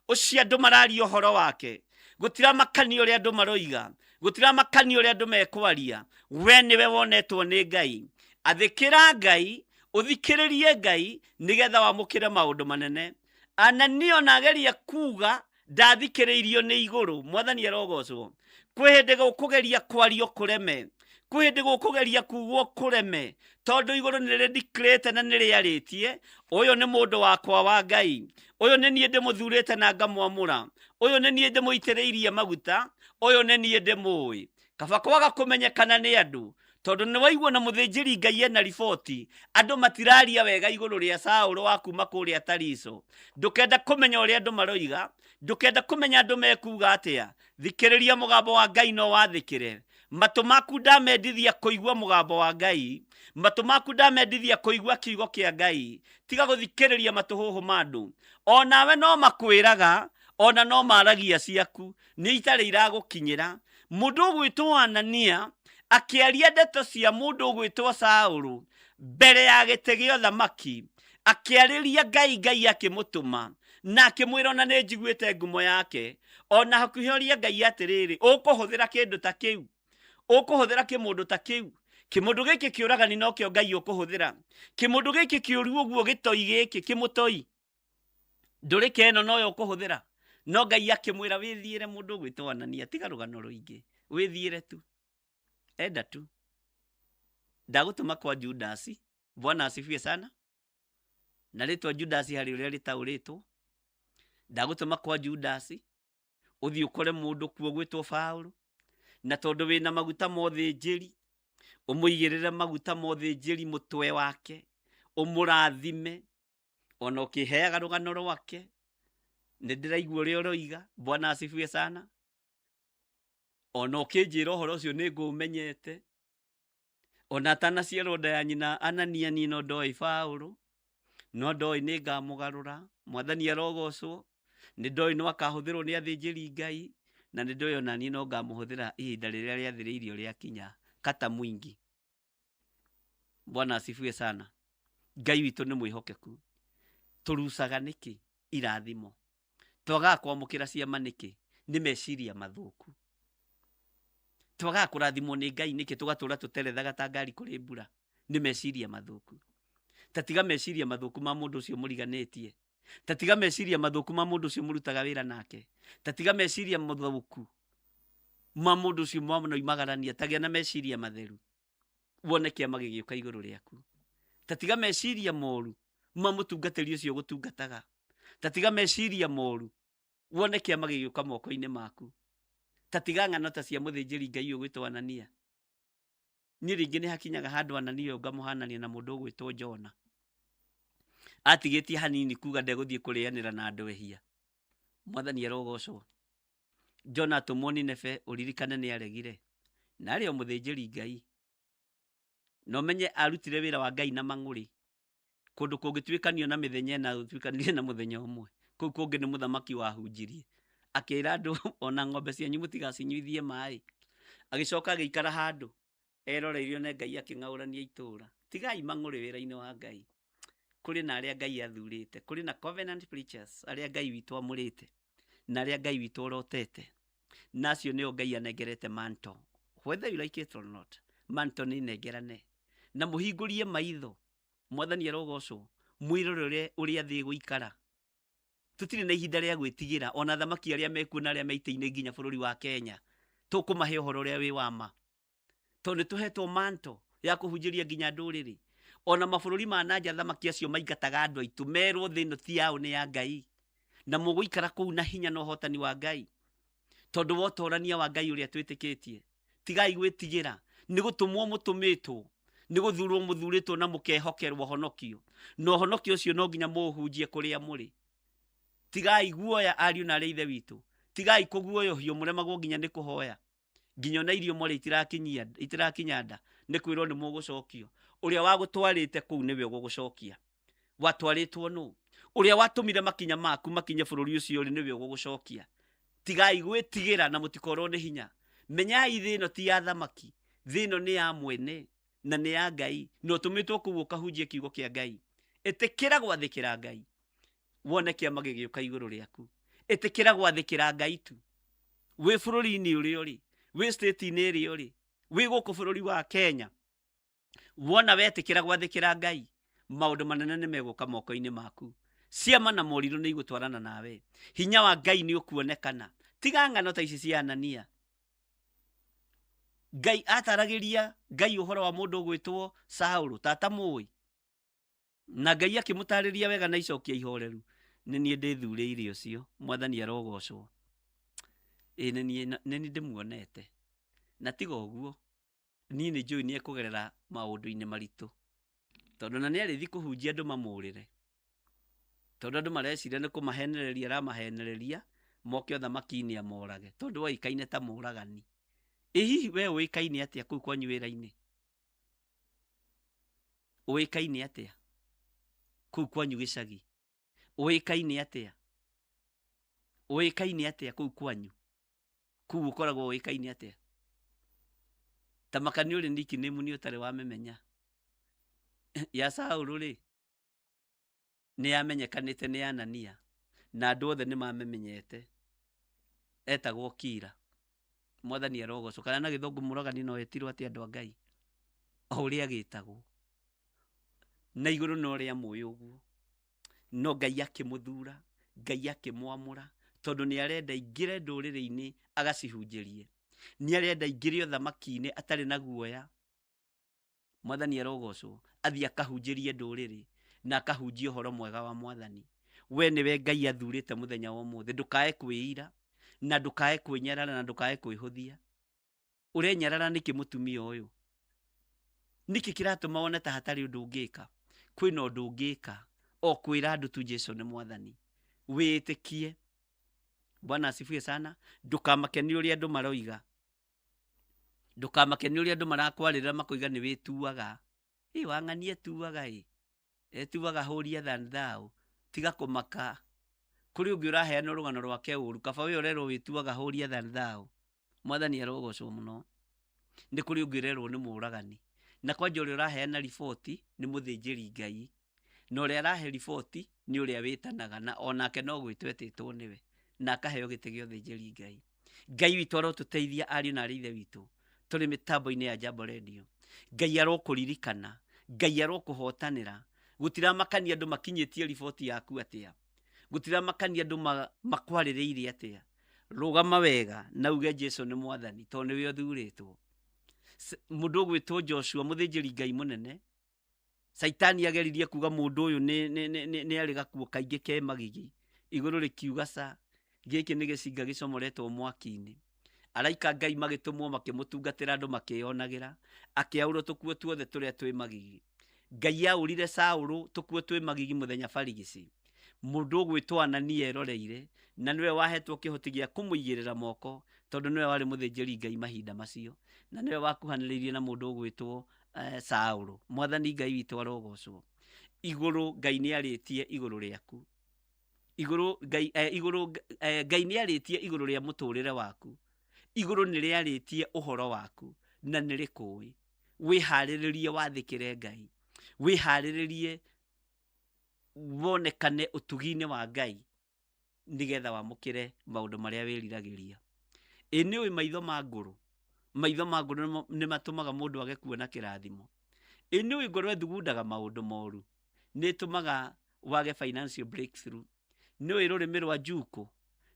ũcio andũ mararia ũhoro wake gũtiramakania ũrĩa andũ maroiga gũtiramakania ũrĩa andũ mekwaria we nĩwe wonetwo nĩ Ngai athĩkĩra Ngai ũthikĩrĩrie Ngai nĩgetha wamũkĩre maũndũ manene Anania na ageria kuga ndathikĩrĩirio nĩ igũrũ mwathani arogocwo kwĩ hĩndĩ gũkũgeria kwario kũreme kwĩ hĩndĩ gũkũgeria kugwo kũreme tondũ igũrũ nĩrĩdeclarate na nĩrĩarĩtie ũyũ nĩ mũndũ wakwa wa Ngai ũyũ nĩ niĩ ndĩmũthurĩte na ngamwamũra ũyũ nĩ niĩ ndĩmũitĩrĩirie maguta ũyũ nĩ niĩ ndĩmũĩ kaba kwaga kũmenyekana nĩ andũ tondũ nĩ waigua na mũthĩnjĩri Ngai ena riboti andũ matiraria wega igũrũ rĩa Saũlũ wa kuma kũrĩa Tariso ndũkenda kũmenya ũrĩa andũ maroiga ndũkenda kũmenya andũ mekuga atĩa thikĩrĩria mũgambo wa Ngai no wathĩkĩre matũ maku ndamendithia kũigua mũgambo wa Ngai matũ maku ndamendithia kũigua kiugo kĩa Ngai tiga gũthikĩrĩria matũhũhũ ma andũ onawe no makwĩraga ona no maragia ciaku nĩ itarĩ iragũkinyĩra mũndũ ũgwĩtwo Anania akĩaria ndeto cia mũndũ ũgwĩtwo Saũlũ mbere ya gĩtĩ gĩa ũthamaki akĩarĩria Ngai akĩmũtũma na akĩmwĩra ona nĩ njiguĩte ngumo yake ona hakuhĩ oria Ngai atĩrĩrĩ ũkũhũthĩra kĩndũ ta kĩu ũkũhũthĩra kĩmũndũ ta kĩu kĩmũndũ gĩkĩ kĩũragani no kĩo Ngai ũkũhũthĩra kĩmũndũ gĩkĩ kĩũru ũguo gĩtoi gĩkĩ kĩmũtoi ndũrĩ keno no ũkũhũthĩra no Ngai akĩmwĩra wĩthiĩre mũndũ ũgwĩtwo Anania tiga rũgano rũingĩ wĩthiĩre tu enda tu ndagũtũma kwa Judasi Bwana asifiwe sana na rĩtwa Judasi harĩ ũrĩa rĩtaũrĩtwo ndagũtũma kwa Judasi ũthiĩ ũkore mũndũ kuo gwĩtwo Paũlũ na tondũ wĩna maguta mothĩnjĩri ũmũigĩrĩre maguta mothĩnjĩri mũtwe wake ũmũrathime ona ũkĩheaga rũgano rwake nĩ ndĩraigua ũrĩa ũroiga Bwana asifiwe sana ona ũkĩnjĩra ũhoro ũcio nĩ ngũmenyete ona atanaciarwo nda ya nyina Anania niĩ no ndoĩ Paũlũ no ndoĩ nĩ ngamũgarũra mwathani arogocwo nĩ ndoĩ no akahũthĩrwo nĩ athĩnjĩri Ngai na nĩ ndoĩ ona niĩ no ngamũhũthĩra ihinda rĩrĩa rĩathĩrĩirio rĩakinya kata mwingi Bwana asifiwe sana Ngai witũ nĩ mwĩhokeku tũrucaga nĩkĩ irathimo twagaga kwamũkĩra ciama nĩkĩ nĩ meciria mathũku twagaga kũrathimwo nĩ Ngai nĩkĩ tũgatũra tũterethaga ta ngari kũrĩ mbura nĩ meciria mathũku tatiga meciria mathũku ma mũndũ ũcio mũriganĩtie tatiga meciria mathũku ma mũndũ ũcio mũrutaga wĩra nake tatiga meciria mathũku ma mũndũ ũcio manoimagarania tagĩa na meciria matheru wone kĩama gĩgĩũka igũrũ rĩaku tatiga meciria moru ma mũtungatĩri ũcio gũtungataga tatiga meciria moru wone kĩama gĩgĩũka moko-inĩ maku tatiga ng'ano ta cia mũthĩnjĩri Ngai ũgwĩtwo Anania niĩ rĩngĩ nĩ hakinyaga handũ Anania ngamũhanania na mũndũ ũgwĩtwo Jona atigĩtie hanini kuga ndegũthiĩ kũrĩanĩra na andũ ehia mwathani arogocwo Jona atũmwo Nineve ũririkane nĩ aregire na arĩ o mũthĩnjĩri Ngai no menye arutire wĩra wa Ngai na mang'ũrĩ kũndũ kũngĩtuĩkanio na mĩthenya na gũtuĩkanire na mũthenya ũmwe kũu kũngĩ nĩ mũthamaki wahunjirie akĩra andũ ona ng'ombe cianyu mũtigacinyuithie maĩ agĩcoka agĩikara handũ eroreirio nĩ Ngai akĩng'aũrania itũũra tigai mang'ũrĩ wĩra-inĩ wa Ngai kũrĩ na arĩa Ngai athurĩte kũrĩ na covenant preachers arĩa Ngai witũ amũrĩte na arĩa Ngai witũ orotete nacio nĩo Ngai anengerete manto whether you like it or not manto nĩ nengerane na mũhingũrie maitho mwathani arogocwo mwĩrore ũrĩa thĩ gũikara tutirĩ na ihinda rĩa gwĩtigĩra ona thamaki arĩa mekuo na arĩa meitĩ-inĩ nginya bũrũri wa Kenya tukumahe uhoro uria wi wama tondu tuhetwo manto ya kuhunjiria nginya nduriri ona mabururi ma nanja thamaki acio maingataga andu aitu merwo thino ti yao ni ya Ngai na muguikara kuu na hinya na uhotani wa Ngai tondu wa utorania wa Ngai uria twitikitie tigai gwitigira ni gutumwo mutumitwo ni guthurwo muthuritwo na mukehokerwo honokio no honokio ucio no nginya muhunjie kuria muri tigai guoya ariu na reithe witu tigai kuguoyohio muremagwo nginya ni kuhoya nginya na irio more itirakinyanda ni kwirwo ni mugucokio uria wagutwarite kuu niwe ugugucokia watwaritwo no uria watumire makinya maku makinye bururi ucio uri niwe ugugucokia tigai gwitigira na mutikorwo ni hinya menyai thino ti ya thamaki thino ni ya mwene na ni ya Ngai no tumitwo kuu ukahunjie kiugo kia Ngai itikira gwathikira Ngai wone kiama gigiuka iguru riaku itikira gwathikira Ngai tu wi bururi-ini uri uri wi state-ini iri uri wi guku bururi wa Kenya wona wetikira gwathikira Ngai maundu manene ni meguka moko-ini maku ciama na moriru ni igutwarana nawe hinya wa Ngai ni ukuonekana tiga ngano ta ici cia Anania Ngai ataragiria Ngai uhoro wa mundu gwitwo Saulu tata mui na Ngai akimutariria wega na icokia ihoreru ni nie ndithuriire ucio mwathani arogocwo ni ndimuonete na tiga uguo ni njui ni ekugerera maundu-ini maritu tondu na ni arithi kuhunjia andu mamurire tondu andu mareciria ni kumahenereria aramahenereria moke thamaki-ini amorage tondu waikaine ta muragani hihi we uikaine atia kuu kwanyu wira-ini uikaine atia kuu kwanyu gicagi uikaine atia kuu kwanyu kuu ukoragwo uikaine atia tamakani uri nickname ni utari wamemenya ya Saulu ri ni yamenyekanite ni Anania na andu othe ni mamemenyete etagwo Kira mwathani arogocwo kana na githungu muragani no etirwo ati andu a Ngai o uria gitagwo na iguru no ria muyo uguo no Ngai akimuthura Ngai akimwamura tondu ni arenda ingire nduriri-ini agacihunjirie ni arenda ingire thamaki-ini atari na guoya mwathani arogocwo athie akahunjirie nduriri na akahunjia uhoro mwega wa mwathani we niwe Ngai athurite muthenya wa umuthi ndukae kwiira na ndukae kwinyarara na ndukae kwihuthia urenyarara niki mutumia uyu niki kiratuma wone ta hatari undu ungika kwina undu ungika o kwira andu tu Jesu ni mwathani witikie Bwana asifiwe sana ndukamakeni uria andu maroiga ndukamakeni uria andu marakwarira makoiga ni wituaga wang'ania tuaga etuaga horia than thou tiga kumaka kuri ungi uraheana rugano rwake uru kaba we urerwo wituaga horia than thou mwathani arogocwo muno ni kuri ungi urerwo ni muragani na kwanja uria uraheana riboti ni muthinjiri Ngai na uria arahe riboti ni uria witanaga na onake no gwitwetitwo niwe na akaheo gite gio thinjiri Ngai Ngai witu arotuteithia ariu na arithe witu turi mitambo-ini ya Jambo Radio Ngai arokuririkana Ngai arokuhotanira gutiramakania andu makinyitie riboti yaku atia gutiramakania andu makwaririire atia rugama wega na uge Jesu ni mwathani tondu niwe uthuritwo mundu gwitwo Joshua muthinjiri Ngai munene Saitani ageririe kuga mundu uyu ni ari gakuo kaingi ke magigi iguru rikiuga sa giki ni gicinga gicomoretwo mwaki-ini araika Ngai magitumwo makimutungatira andu makionagira akiauro tukuo tuothe turia twi magigi Ngai aurire Saulu tukuo twi magigi muthenya barigici mundu gwitwo Anania eroreire na niwe wahetwo kihoti gia kumuigirira moko tondu niwe wari muthinjiri Ngai mahinda macio na niwe wakuhaniriirie na mundu gwitwo Saulu mwathani Ngai witu arogocwo iguru Ngai ni aritie iguru riaku iguru Ngai ni aritie iguru ria muturire waku iguru ni riaritie uhoro waku na ni rikui wihariririe wathikire Ngai wihariririe wonekane utugi-ini wa Ngai nigetha wamukire maundu maria wiriragiria ini ui maitho ma nguru ni matumaga mundu age kuona kirathimo ini ui ngoro ethugundaga maundu moru ni tumaga wage financial breakthrough ni ui rurimi rwa njuku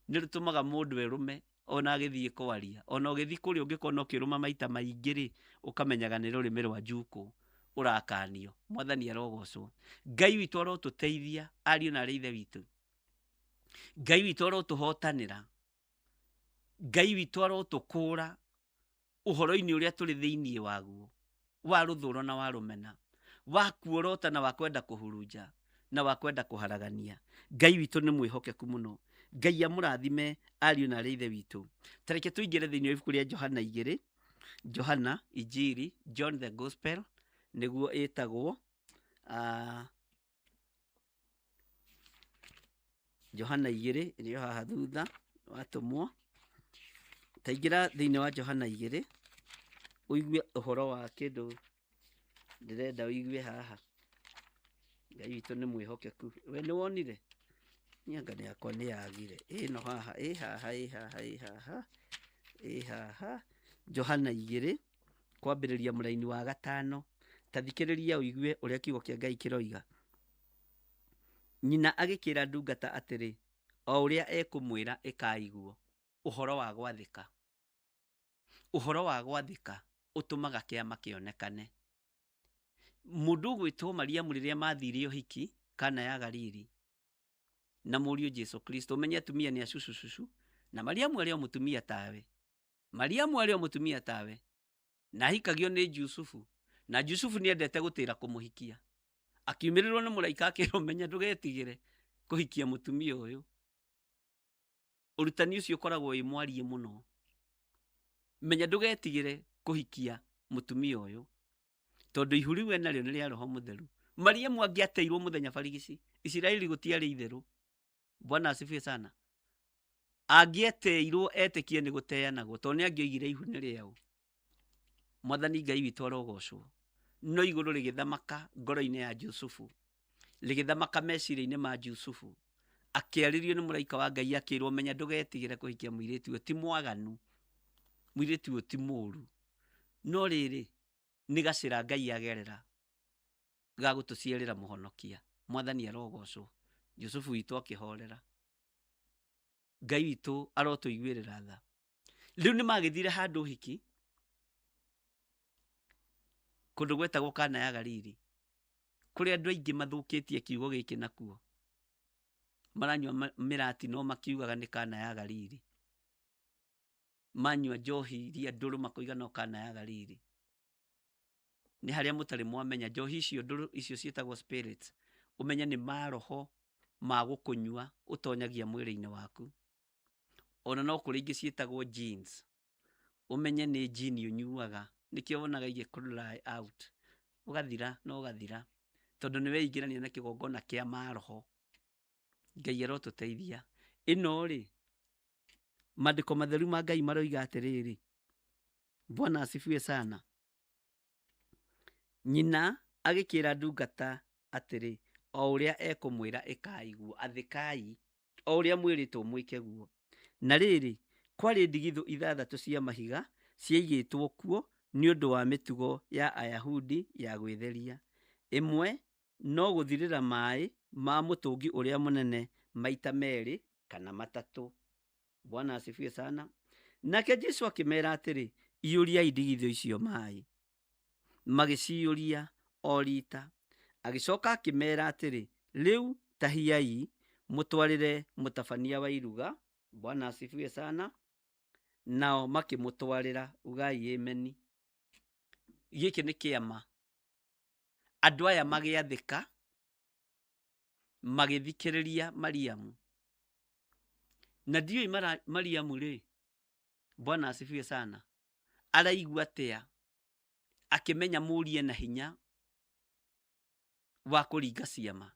ni rutumaga mundu erume ona agithie kwaria ona ugithi kuri ungikona ukiruma maita maingi ri ukamenyaga ni rurimi rwa njuku urakanio. Mwathani arogocwo. Ngai witu arotuteithia ariu na ithe witu. Ngai witu arotuhotanira. Ngai witu arotukura uhoro-ini uria turi thiini waguo wa ruthuro na wa rumena, wa kuorota na wa kwenda kuhurunja na wa kwenda kuharagania. Ngai witu ni mwihokeku muno. Ngai amurathime ariu na ithe witu. Tareke tuingire thiini wa ibuku ria Johana 2, Johana Injiri, John the Gospel niguo itagwo Johana 2 ĩrĩ haha thutha watumwo. Taingira thiini wa Johana 2 uigue uhoro wa kindu ndirenda uigue haha. Ngai witu ni mwihokeku. We ni wonire nyanga yakwa ni yagire ino haha haha Johana 2 kwambiriria muraini wa 5. Tathikiriria uigue uria kiugo kia Ngai kiroiga. Nyina agikira ndungata atiri o uria ekumwira ikaiguo. Uhoro wa gwathika. Uhoro wa gwathika utumaga kiama kionekane. Mundu gwitwo Mariamu riria mathire uhiki Kana ya Galili na murio Jesu Kristo, menye atumia ni acucucucu na Mariamu ario mutumia tawe. Mariamu ario mutumia tawe na hikagio ni Jusufu, na Jusufu ni endete gutira kumuhikia. Akiumirirwo ni muraika akirwo menya ndugetigire kuhikia mutumia uyu. Urutani ucio ukoragwo wi mwarie muno. Menya ndugetigire kuhikia mutumia uyu tondu ihuri we nario ni ria Roho Mutheru. Mariamu angiateirwo muthenya barigici, Isiraeli gutiari itheru. Bwana asifiwe sana. Angieteirwo etikie ni guteanagwo tondu ni angioigire ihu ni riao. Mwathani Ngai witu arogocwo. No iguru rigithamaka ngoro-ini ya Jusufu, rigithamaka meciria-ini ma Jusufu, akiaririo ni muraika wa Ngai akirwo menya ndugetigire kuhikia muiritu uyu ti mwaganu, muiritu uyu ti muru, no riri ni gacira Ngai agerera ga gutucierera muhonokia. Mwathani arogocwo. Jusufu witu akihorera. Ngai witu arotuiguirira tha. Riu ni magithire handu hiki kundu gwetagwo Kana ya Galili, kuri andu aingi mathukitie kiugo giki nakuo maranyua mirati no makiugaga ni Kana ya Galili, manyua njohi iria nduru makoiga no Kana ya Galili. Ni haria mutari mwamenya njohi icio nduru icio cietagwo spirits, umenya ni maroho ma gukunyua utonyagia mwiri-ini waku. Ona no kuri ingi cietagwo jeans, umenye ni jini unyuaga, nikio wonaga ige cry out ugathira no ugathira tondu ni weingirania na kigongona kia maroho. Ngai arotuteithia. Ino ri Maandiko matheru ma Ngai maroiga atiriri. Bwana asifiwe sana. Nyina agikira ndungata atiri o uria ekumwira ikaiguo. Athikai o uria mwiritwo mwike guo. Na riri kwari ndigithu 6 cia mahiga ciaigitwo kuo ni undu wa mitugo ya Ayahudi ya gwitheria. Imwe no guthirira mai ma mutungi uria munene maita meri kana matatu. Bwana asifiwe sana. Nake Jesu akimera atiri iuria ndigithu icio mai. Magiciuria o rita. Agicoka akimera atiri riu tahiai mutwarire mutabania wa iruga. Bwana asifiwe sana. Nao makimutwarira. Ugai ameni. Giki ni kiama. Andu aya magiathika magithikiriria Mariamu. Na ndioi Mariamu ri. Bwana asifiwe sana. Araigua atia akimenya murie na hinya wa kuringa ciama.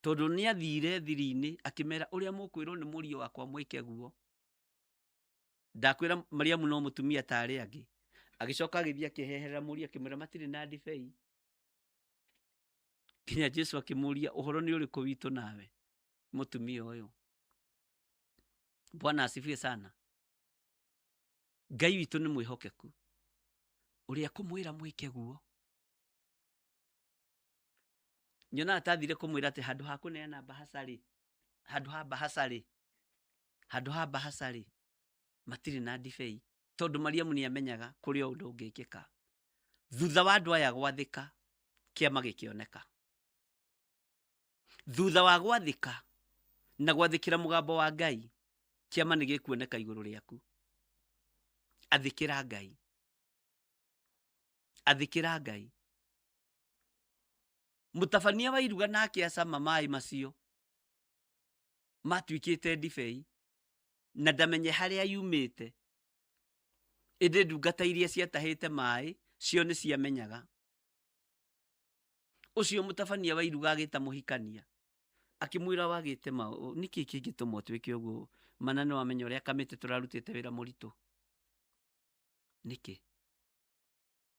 Tondu ni athire thiri-ini akimera uria mukwirwo ni murio wakwa mwike guo. Ndakwira Mariamu no mutumia tari angi. Agicoka agithia akiheherera muria akimera matiri na ndibei. Kinya Jesu akimuria uhoro ni uriku witu nawe mutumia uyu. Bwana asifiwe sana. Ngai witu ni mwihokeku. Uria kumwira mwike guo. Nyona atathire kumwira ati handu ha kuneana bahasari, handu ha bahasari Handũ ha mbahaca-rĩ, matirĩ na ndibei, tondũ Mariamu nĩamenyaga kũrĩ o ũndũ ũngĩkĩka. Thutha wa andũ aya gwathĩka, kĩama gĩkĩoneka. Thutha wa gwathĩka na gwathĩkĩra mũgambo wa Ngai, kĩama nĩgĩkuoneka igũrũ rĩaku. Athĩkĩra Ngai. Athĩkĩra Ngai. Mũtabania wa iruga nake acama maĩ macio matuĩkĩte ndibei, na ndamenye harĩa yumĩte. Ĩndĩ ndungata iria ciatahĩte maĩ, cio nĩ ciamenyaga. Ũcio mũtabania wa iruga agĩta mũhikania, akĩmwĩra wagĩte nĩkĩ kĩngĩtũma ũtuĩke ũguo? Mana nĩwamenya ũrĩa kamĩtĩ tũrarutĩte wĩra mũritũ. Nĩkĩ?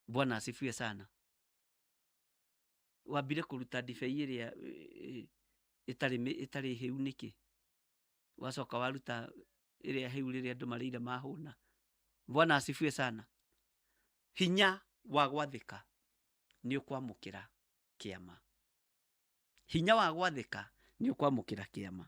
Bwana asifiwe sana. Wambire kũruta ndibei ĩrĩa ĩtarĩ hĩu nĩkĩ? Wacoka waruta ĩrĩa hĩu rĩrĩa andũ marĩire mahũna. Bwana asifiwe sana. Hinya wa gwathĩka nĩ ũkwamũkĩra kĩama. Hinya wa gwathĩka nĩ ũkwamũkĩra kĩama.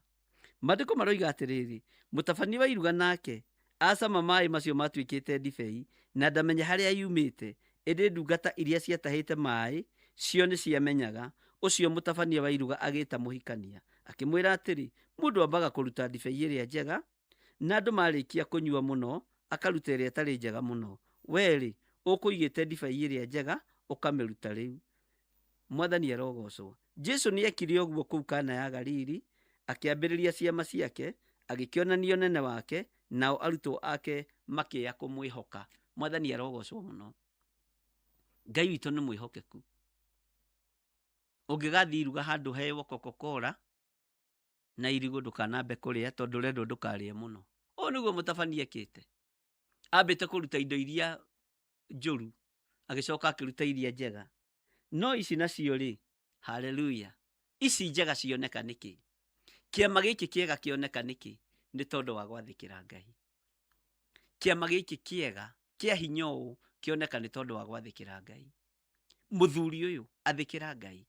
Maandĩko maroiga atĩrĩrĩ, mũtabania wa iruga nake acama maĩ macio matuĩkĩte ndibei, na ndamenya harĩa yumĩte, ĩndĩ ndungata iria ciatahĩte maĩ, cio nĩ ciamenyaga. Ũcio mũtabania wa iruga agĩta mũhikania, akĩmwĩra atĩrĩ, mũndũ ambaga kũruta ndibei ĩrĩa njega, na andũ marĩkia kũnyua mũno, akaruta ĩrĩa ĩtarĩ njega mũno. Wee-rĩ, ũkũigĩte ndibei ĩrĩa njega, ũkamĩruta rĩu. Mwathani arogocwo. Jesu nĩekire ũguo kũu Kana ya Galili, akĩambĩrĩria ciama ciake, agĩkĩonania ũnene wake, nao arutwo ake makĩĩa kũmwĩhoka. Mwathani arogocwo mũno. Ngai witũ nĩ mwĩhokeku. Ũngĩgathiĩ iruga handũ heyo Coca-Cola na irigũ ndũkanambe kũrĩa, tondũ ũrendwo ndũkarĩe mũno. Ũũ nĩguo mũtabania ekĩte. Ambĩte kũruta indo iria njũru, agĩcoka akĩruta iria njega. No ici nacio-rĩ, haleluya, ici njega cioneka nĩkĩ? Kĩama gĩkĩ kĩega kĩoneka nĩkĩ? Nĩ tondũ wa gwathĩkĩra Ngai. Kĩama gĩkĩ kĩega kĩa hinya ũũ kĩoneka nĩ tondũ wa gwathĩkĩra Ngai. Mũthuri ũyũ athĩkĩra Ngai,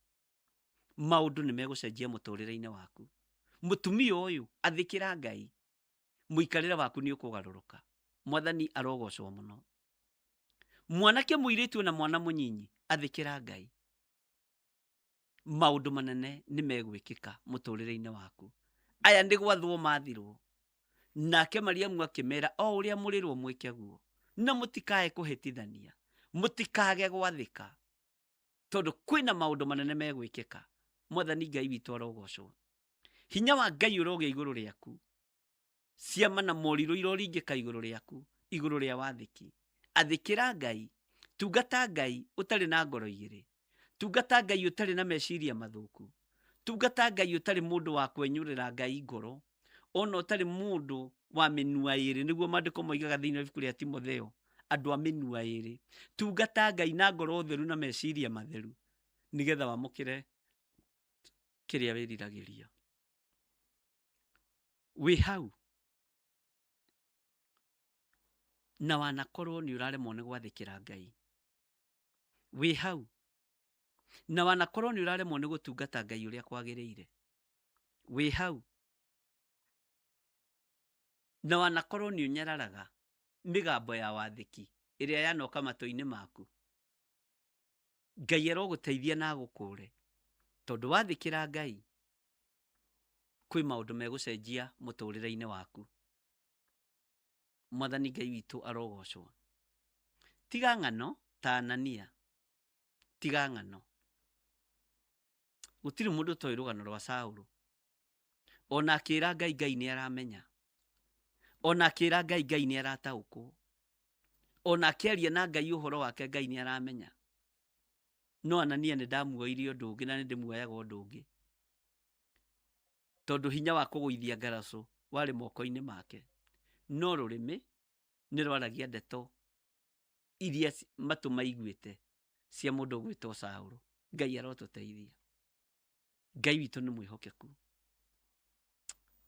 maũndũ nĩ megũcenjia mũtũrĩre-inĩ waku. Mũtumia ũyũ athĩkĩra Ngai, mũikarĩre waku nĩ ũkũgarũrũka. Mwathani arogocwo mũno. Mwanake mũirĩtu na mwana mũnyinyi athĩkĩra Ngai, maũndũ manene nĩ megwĩkĩka mũtũrĩre-inĩ waku. Aya nĩ gwathwo mathirwo, nake Mariamu akĩmera o ũrĩa mũrĩrwo mwĩke guo, na mũtikae kũhĩtithania, mũtikage gwathĩka, tondũ kwĩna maũndũ manene megwĩkĩka. Mwathani Ngai witũ arogocwo. Hinya wa Ngai ũrogĩa igũrũ rĩaku. Ciama na morirũ iroringĩka igũrũ rĩaku, igũrũ rĩa wathĩki. Athĩkĩra Ngai, tungata Ngai ũtarĩ na ngoro igĩrĩ, tungata Ngai ũtarĩ na meciria mathũku, tungata Ngai ũtarĩ mũndũ wa kwenyũrĩra Ngai ngoro, ona ũtarĩ mũndũ wa mĩnua ĩrĩ, nĩguo maandĩko moigaga thĩinĩ wa ibuku rĩa Timotheo, andũ a mĩnua ĩrĩ. Tungata Ngai na ngoro theru na meciria matheru, nĩgetha wamũkĩre kĩrĩa wĩriragĩria. Wĩ hau na wanakorwo nĩ ũraremwo nĩ gwathĩkĩra Ngai. Wĩ hau na wanakorwo nĩ ũraremwo nĩ gũtungata Ngai ũrĩa kwagĩrĩire. Wĩ hau na wanakorwo nĩ ũnyararaga mĩgambo ya wathĩki ĩrĩa yanoka matũ-inĩ maku. Ngai arogũteithia na agũkũre, tondũ wathĩkĩra Ngai, kwĩ maũndũ megũcenjia mũtũrĩre-inĩ waku. Mwathani Ngai witũ arogocwo. Tiga ng'ano ta Anania, tiga ng'ano. Gũtirĩ mũndũ toĩ rũgano rwa Saũlũ. Ona akĩra Ngai, Ngai nĩ aramenya. Ona akĩra Ngai, Ngai nĩ arataũkwo. Ona akĩaria na Ngai ũhoro wake, Ngai nĩ aramenya. No Anania nĩ ndamuoire ũndũ ũngĩ na nĩ ndĩmuoyaga ũndũ ũngĩ, tondũ hinya wa kũgũithia ngaracũ warĩ moko-inĩ make, no rũrĩmĩ nĩ rwaragia ndeto iria matũ maiguĩte cia mũndũ ũgwĩtwo Saũlũ. Ngai arotũteithia. Ngai witũ nĩ mwĩhokeku.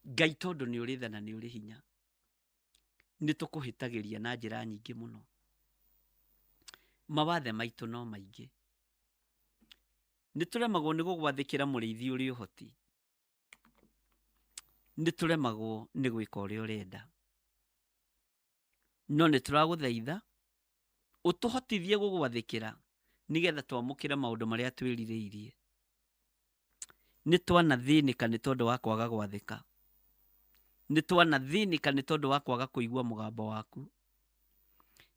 Ngai tondũ nĩ ũrĩ tha na nĩ ũrĩ hinya, nĩ tũkũhĩtagĩria na njĩra nyingĩ mũno. Mawathe maitũ no maingĩ. Nĩ tũremagwo nĩ gũgwathĩkĩra mũrĩithi ũrĩ ũhoti. nĩ tũremagwo nĩ gwĩka ũrĩa ũrenda. No nĩ tũragũthaitha ũtũhotithie gũgwathĩkĩra nĩgetha twamũkĩre maũndũ marĩa twĩrirĩirie. Nĩ twanathĩnĩka nĩ tondũ wa kwaga gwathĩka. Nĩ twanathĩnĩka nĩ tondũ wa kwaga kũigua mũgambo waku.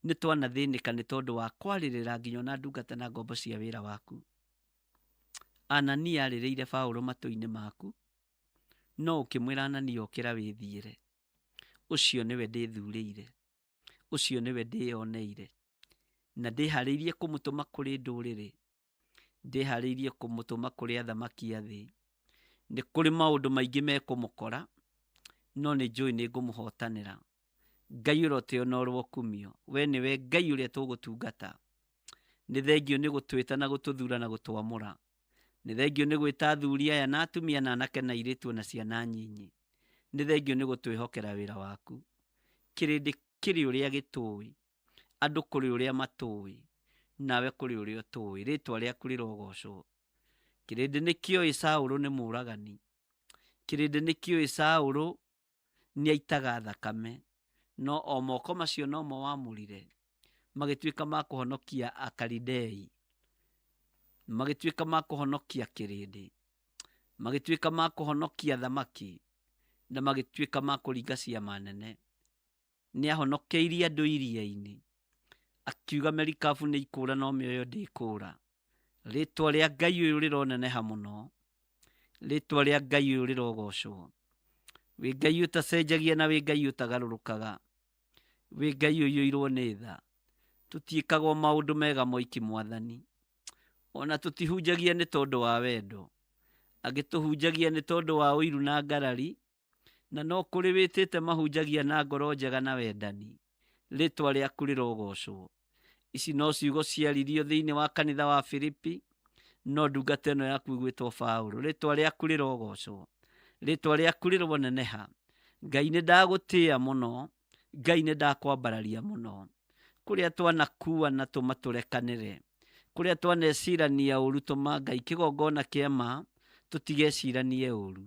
Nĩ twanathĩnĩka nĩ tondũ wa kwarĩrĩra nginya na ndungata na ngombo cia wĩra waku. Anania arĩrĩire Paulo matũ-inĩ maku, no ũkĩmwĩra Anania ũkĩra wĩthiĩre. Ũcio nĩwe ndĩthurĩire, ũcio nĩwe ndĩoneire, na ndĩharĩirie kũmũtũma kũrĩ ndũrĩrĩ, ndĩharĩirie kũmũtũma kũrĩ athamaki a thĩ. Nĩ kũrĩ maũndũ maingĩ mekũmũkora, no nĩ njũĩ nĩ ngũmũhotanĩra. Ngai ũroteo na ũrwo kumio, we nĩwe Ngai ũrĩa tũgũtungata. Nĩ thengio nĩ gũtwĩta na gũtũthura na gũtwamũra. Nĩ thengio nĩ gwĩta athuri aya na atumia na anake na airĩtu na ciana nyinyi. Nĩ thengio nĩ gũtwĩhokera wĩra waku. Kĩrĩndĩ kĩrĩ ũrĩa gĩtũĩ, andũ kũrĩ ũrĩa matũĩ, nawe kũrĩ ũrĩa ũtũĩ. Rĩtwa rĩaku rĩrogocwo. Kĩrĩndĩ nĩ kĩoĩ Saũlũ nĩ mũũragani. Kĩrĩndĩ nĩ kĩoĩ Saũlũ nĩ aitaga thakame, no o moko macio no mo wamũrire, magĩtuĩka ma kũhonokia Akalidei, magĩtuĩka ma kũhonokia kĩrĩndĩ, magĩtuĩka ma kũhonokia thamaki, na magĩtuĩka ma kũringa ciama nene. Nĩ ahonokeirie andũ iria-inĩ, akiuga merikabu nĩ ikũũra no mĩoyo ndĩkũũra. Rĩtwa rĩa Ngai ũyũ rĩroneneha mũno, rĩtwa rĩa Ngai ũyũ rĩrogocwo. Wĩ Ngai ũtacenjagia na wĩ Ngai ũtagarũrũkaga, wĩ Ngai ũiyũirwo nĩ tha. Tũtiĩkaga maũndũ mega moiki Mwathani, ona tũtihunjagia nĩ tondũ wa wendo, angĩ tũhunjagia nĩ tondũ wa ũiru na ngarari, na no kũrĩ wĩtĩte mahunjagia na ngoro njega na wendani. Rĩtwa rĩaku rĩrogocwo. Ici no ciugo ciaririo thĩinĩ wa kanitha wa Filipi, no ndungata ĩno yaku gwĩtwo Paulo. Rĩtwa rĩaku rĩrogocwo, rĩtwa rĩaku rĩroneneha. Ngai nĩ ndagũtĩĩa mũno, Ngai nĩ ndakwambararia mũno. Kũrĩa twanakuana tũma tũrekanĩre, kũrĩa twanecirania ũũru tũma Ngai kĩgongona kĩa ma, tũtigeciranie ũũru.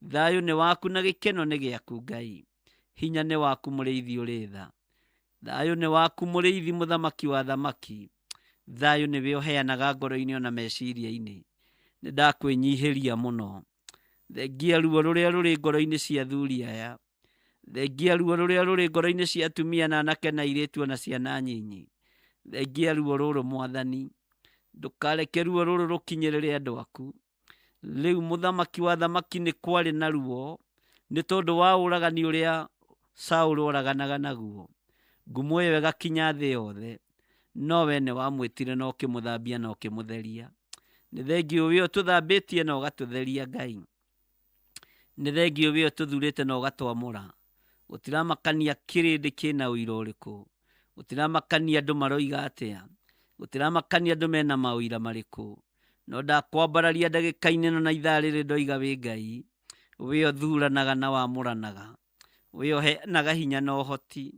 Thayũ nĩ waku na gĩkeno nĩ gĩaku Ngai. Hinya nĩ waku mũrĩithi ũrĩ tha. Thayũ nĩ waku mũrĩithi mũthamaki wa thamaki. Thayũ nĩwe ũheanaga ngoro-inĩ ona meciria-inĩ. Nĩ ndakwĩnyihĩria mũno. Thengia ruo rũrĩa rũrĩ ngoro-inĩ cia athuri aya. Thengia ruo rũrĩa rũrĩ ngoro-inĩ cia atumia na anake na airĩtu na ciana nyinyi. Thengia ruo rũrũ Mwathani. Ndũkareke ruo rũrũ rũkinyĩrĩre andũ aku. Rĩu mũthamaki wa thamaki nĩ kwarĩ na ruo, nĩ tondũ wa ũragani ũrĩa Saũlũ oraganaga naguo. Ngumo ĩyo ĩgakinya thĩ yothe, no we nĩ wamwĩtire na ũkĩmũthambia na ũkĩmũtheria. Nĩ thengio we ũtũthambĩtie na ũgatũtheria Ngai. Nĩ thengio we ũtũthurĩte na ũgatwamũra. Gũtiramakania kĩrĩndĩ kĩna ũira ũrĩkũ, gũtiramakania andũ maroiga atĩa, gũtiramakania andũ mena maũira marĩkũ. No ndakwambararia ndagĩka-inĩ na ithaa rĩrĩ ndoiga wĩ Ngai, we ũthuranaga na wamũranaga, we ũheanaga hinya na ũhoti.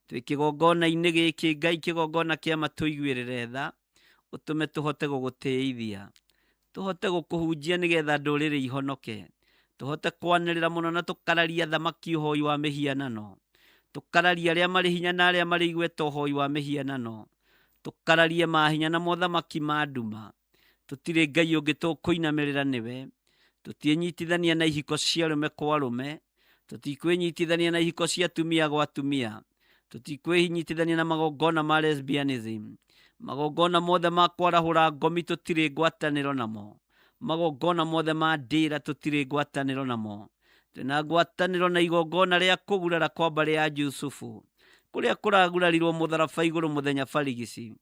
Twĩ kĩgongona-inĩ gĩkĩ Ngai, kĩgongona kĩa ma tũiguĩrĩre tha, ũtũme tũhote gũgũtĩithia, tũhote gũkũhunjia nĩgetha ndũrĩrĩ ihonoke, tũhote kwanĩrĩra mũno na tũkararia thamaki ũhoi wa mĩhianano, tũkararia arĩa marĩ hinya na arĩa marĩ igweta ũhoi wa mĩhianano, tũkararie mahinya na mothamaki ma nduma. Tũtirĩ Ngai ũngĩ tũkũinamĩrĩra nĩwe. Tũtiĩnyitithania na ihiko cia arũme kwa arũme, tũtikwĩnyitithania na ihiko cia atumia gwa atumia, tũtikwĩnyitithania na magongona ma lesbianism, magongona mothe ma kwarahũra ngomi tũtirĩ ngwatanĩro namo, magongona mothe ma ndĩra tũtirĩ ngwatanĩro namo. Twĩna ngwatanĩro na igongona rĩa kũgurara kwa mbarĩ ya Jusufu, kũrĩa kũragurarirwo mũtharaba igũrũ mũthenya barigici.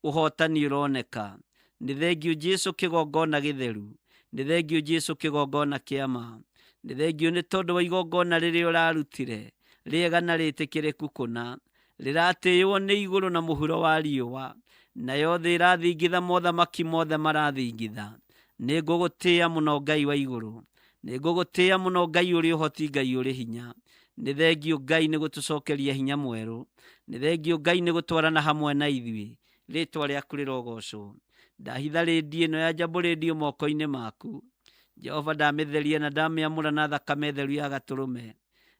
Ũhotani ũroneka. Nĩ thengio Jesũ kĩgongona gĩtheru, nĩ thengio Jesũ kĩgongona kĩa ma, nĩ thengio nĩ tondũ wa igongona rĩrĩa ũrarutire rĩega na rĩtĩkĩrĩku kũna, rĩratĩĩo nĩ igũrũ na mũhuro wa riũa, nayo thĩ ĩrathingitha mothamaki mothe marathingitha. Nĩ ngũgũtĩĩa mũno Ngai wa igũrũ, nĩ ngũgũtĩĩa mũno Ngai ũrĩ ũhoti, Ngai ũrĩ hinya. Nĩ thengio Ngai nĩ gũtũcokeria hinya mwerũ, nĩ thengio Ngai nĩ gũtwarana hamwe na ithuĩ. Rĩtwa rĩaku rĩrogocwo. Ndahitha rĩndiũ ĩno ya Jambo Radio moko-inĩ maku, Jehova ndametheria na ndamĩamũra na thakame theru ya gatũrũme.